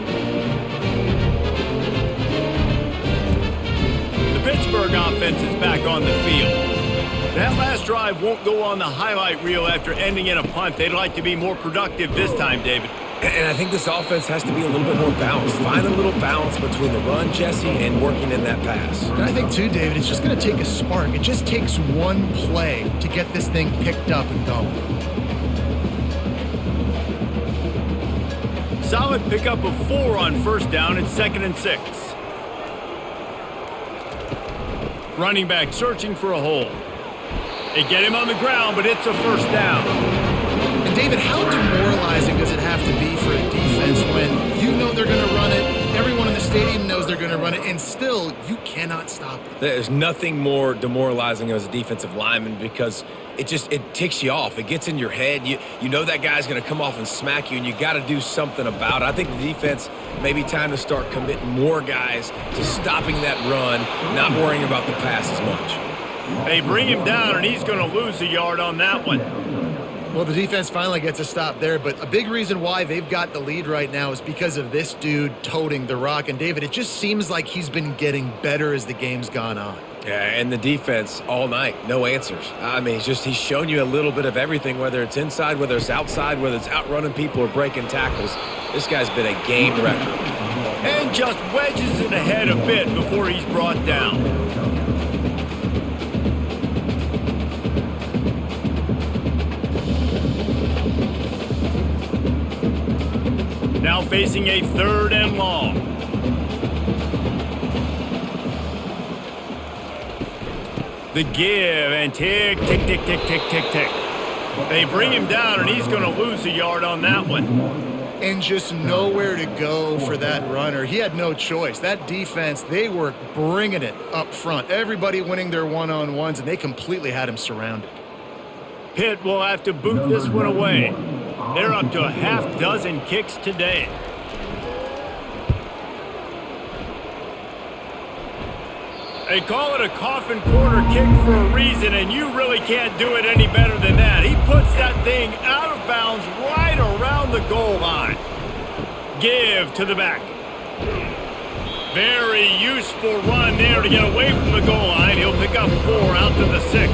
Pittsburgh offense is back on the field. That last drive won't go on the highlight reel after ending in a punt. They'd like to be more productive this time, David. And I think this offense has to be a little bit more balanced. Find a little balance between the run, Jesse, and working in that pass. And I think, too, David, it's just going to take a spark. It just takes one play to get this thing picked up and going. Solid pickup of 4 on 1st down. It's 2nd and 6. Running back searching for a hole. They get him on the ground, but it's a 1st down. And David, how demoralizing does it on it, and still, you cannot stop it. There's nothing more demoralizing as a defensive lineman because it ticks you off. It gets in your head. You know that guy's going to come off and smack you, and you got to do something about it. I think the defense may be time to start committing more guys to stopping that run, not worrying about the pass as much. They bring him down, and he's going to lose a yard on that one. Well, the defense finally gets a stop there, but a big reason why they've got the lead right now is because of this dude toting the rock. And, David, it just seems like he's been getting better as the game's gone on. Yeah, and the defense all night, no answers. I mean, he's shown you a little bit of everything, whether it's inside, whether it's outside, whether it's outrunning people or breaking tackles. This guy's been a game wrecker. And just wedges it ahead a bit before he's brought down. Now facing a 3rd and long. The give and tick, tick, tick, tick, tick, tick, tick. They bring him down, and he's going to lose a yard on that one. And just nowhere to go for that runner. He had no choice. That defense, they were bringing it up front. Everybody winning their one-on-ones, and they completely had him surrounded. Pitt will have to boot this one away. They're up to a half dozen kicks today. They call it a coffin corner kick for a reason, and you really can't do it any better than that. He puts that thing out of bounds right around the goal line. Give to the back. Very useful run there to get away from the goal line. He'll pick up 4 out to the 6.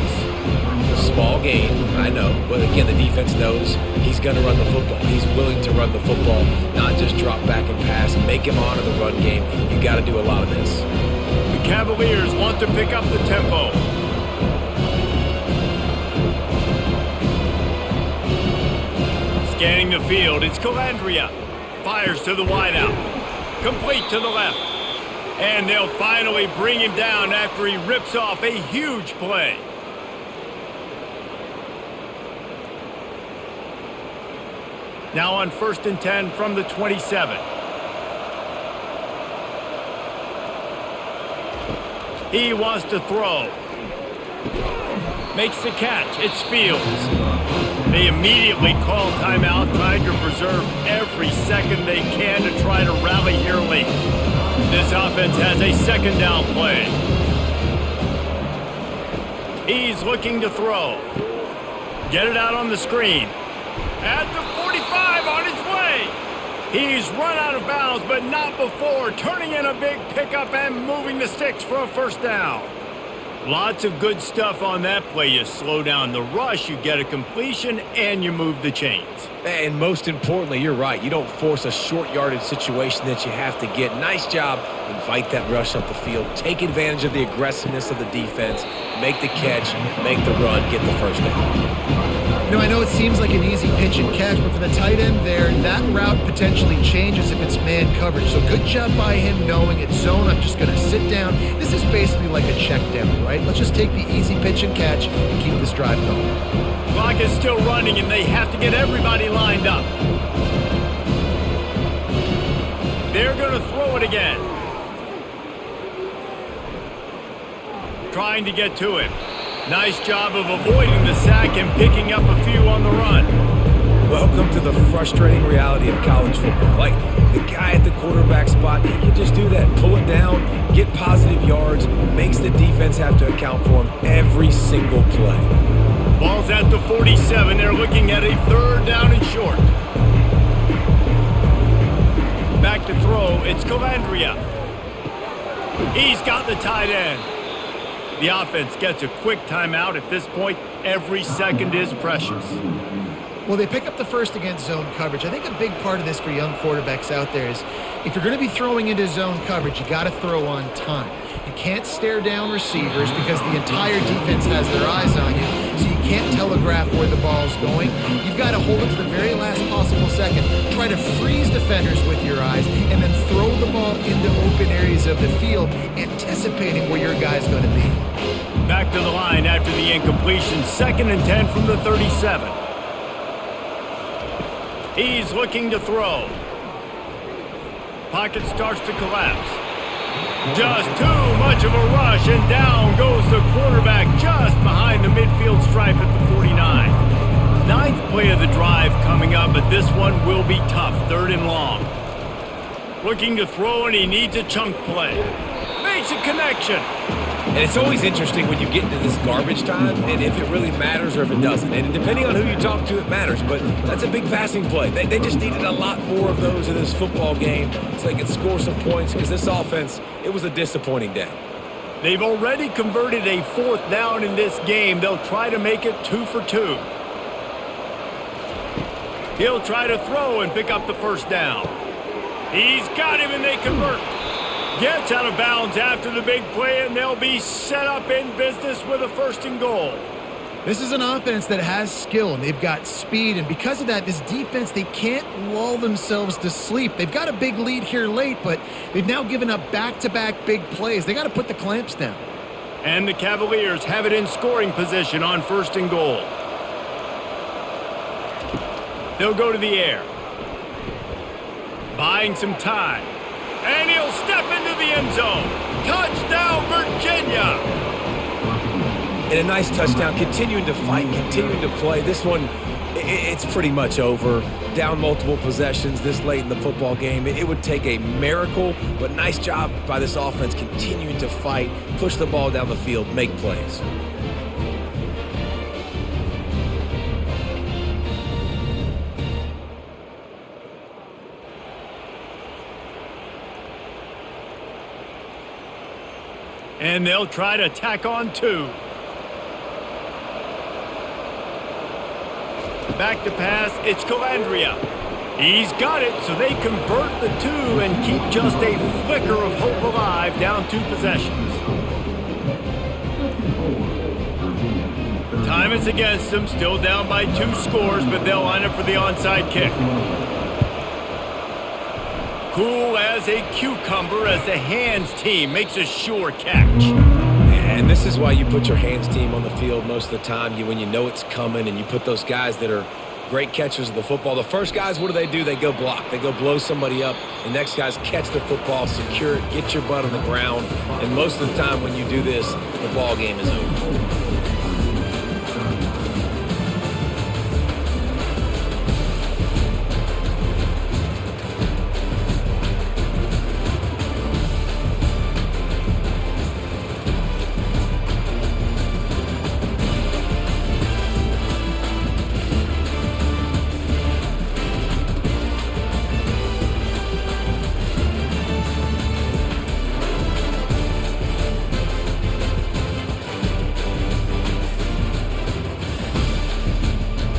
Small gain, I know, but again, the defense knows he's going to run the football. He's willing to run the football, not just drop back and pass, make him honor the run game. You got to do a lot of this. The Cavaliers want to pick up the tempo. Scanning the field, it's Calandria. Fires to the wideout. Complete to the left. And they'll finally bring him down after he rips off a huge play. Now on 1st and 10 from the 27. He wants to throw. Makes the catch. It's Fields. They immediately call timeout, trying to preserve every second they can to try to rally here late. This offense has a 2nd down play. He's looking to throw. Get it out on the screen. At the 45 on his way. He's run out of bounds, but not before turning in a big pickup and moving the sticks for a 1st down. Lots of good stuff on that play. You slow down the rush, you get a completion, and you move the chains. And most importantly, you're right. You don't force a short yardage situation that you have to get. Nice job. Invite that rush up the field. Take advantage of the aggressiveness of the defense. Make the catch, make the run, get the 1st down. You know, I know it seems like an easy pitch and catch, but for the tight end there, that route potentially changes if it's man coverage. So good job by him knowing it's zone. I'm just going to sit down. This is basically like a check down, right? Let's just take the easy pitch and catch and keep this drive going. Clock is still running, and they have to get everybody lined up. They're going to throw it again. Trying to get to him. Nice job of avoiding the sack and picking up a few on the run. Welcome to the frustrating reality of college football. Like, the guy at the quarterback spot, he can just do that. Pull it down, get positive yards, makes the defense have to account for him every single play. Ball's at the 47. They're looking at a 3rd down and short. Back to throw. It's Calandria. He's got the tight end. The offense gets a quick timeout. At this point, every second is precious. Well, they pick up the 1st against zone coverage. I think a big part of this for young quarterbacks out there is if you're going to be throwing into zone coverage, you got to throw on time. You can't stare down receivers because the entire defense has their eyes on you, so you can't telegraph where the ball's going. You've got to hold it to the very last possible second, try to freeze defenders with your eyes, and then throw the ball into open areas of the field, anticipating where your guy's going to be. Back to the line after the incompletion. 2nd and 10 from the 37. He's looking to throw. Pocket starts to collapse. Just too much of a rush, and down goes the quarterback just behind the midfield stripe at the 49. Ninth play of the drive coming up, but this one will be tough. 3rd and long. Looking to throw, and he needs a chunk play. Makes a connection. And it's always interesting when you get into this garbage time and if it really matters or if it doesn't. And depending on who you talk to, it matters. But that's a big passing play. They just needed a lot more of those in this football game so they could score some points because this offense, it was a disappointing day. They've already converted a 4th down in this game. They'll try to make it 2 for 2. He'll try to throw and pick up the 1st down. He's got him, and they convert. Gets out of bounds after the big play, and they'll be set up in business with a 1st and goal. This is an offense that has skill, and they've got speed, and because of that, this defense, they can't lull themselves to sleep. They've got a big lead here late, but they've now given up back-to-back big plays. They got to put the clamps down. And the Cavaliers have it in scoring position on 1st and goal. They'll go to the air. Buying some time. And he'll step into the end zone. Touchdown, Virginia! And a nice touchdown, continuing to fight, continuing to play. This one, it's pretty much over. Down multiple possessions this late in the football game. It would take a miracle, but nice job by this offense continuing to fight, push the ball down the field, make plays. And they'll try to tack on 2. Back to pass, it's Calandria. He's got it, so they convert the 2 and keep just a flicker of hope alive, down 2 possessions. Time is against them, still down by 2 scores, but they'll line up for the onside kick. Cool as a cucumber as the hands team makes a sure catch. And this is why you put your hands team on the field most of the time when you know it's coming, and you put those guys that are great catchers of the football. The first guys, what do? They go block. They go blow somebody up. The next guys catch the football, secure it, get your butt on the ground. And most of the time when you do this, the ball game is over.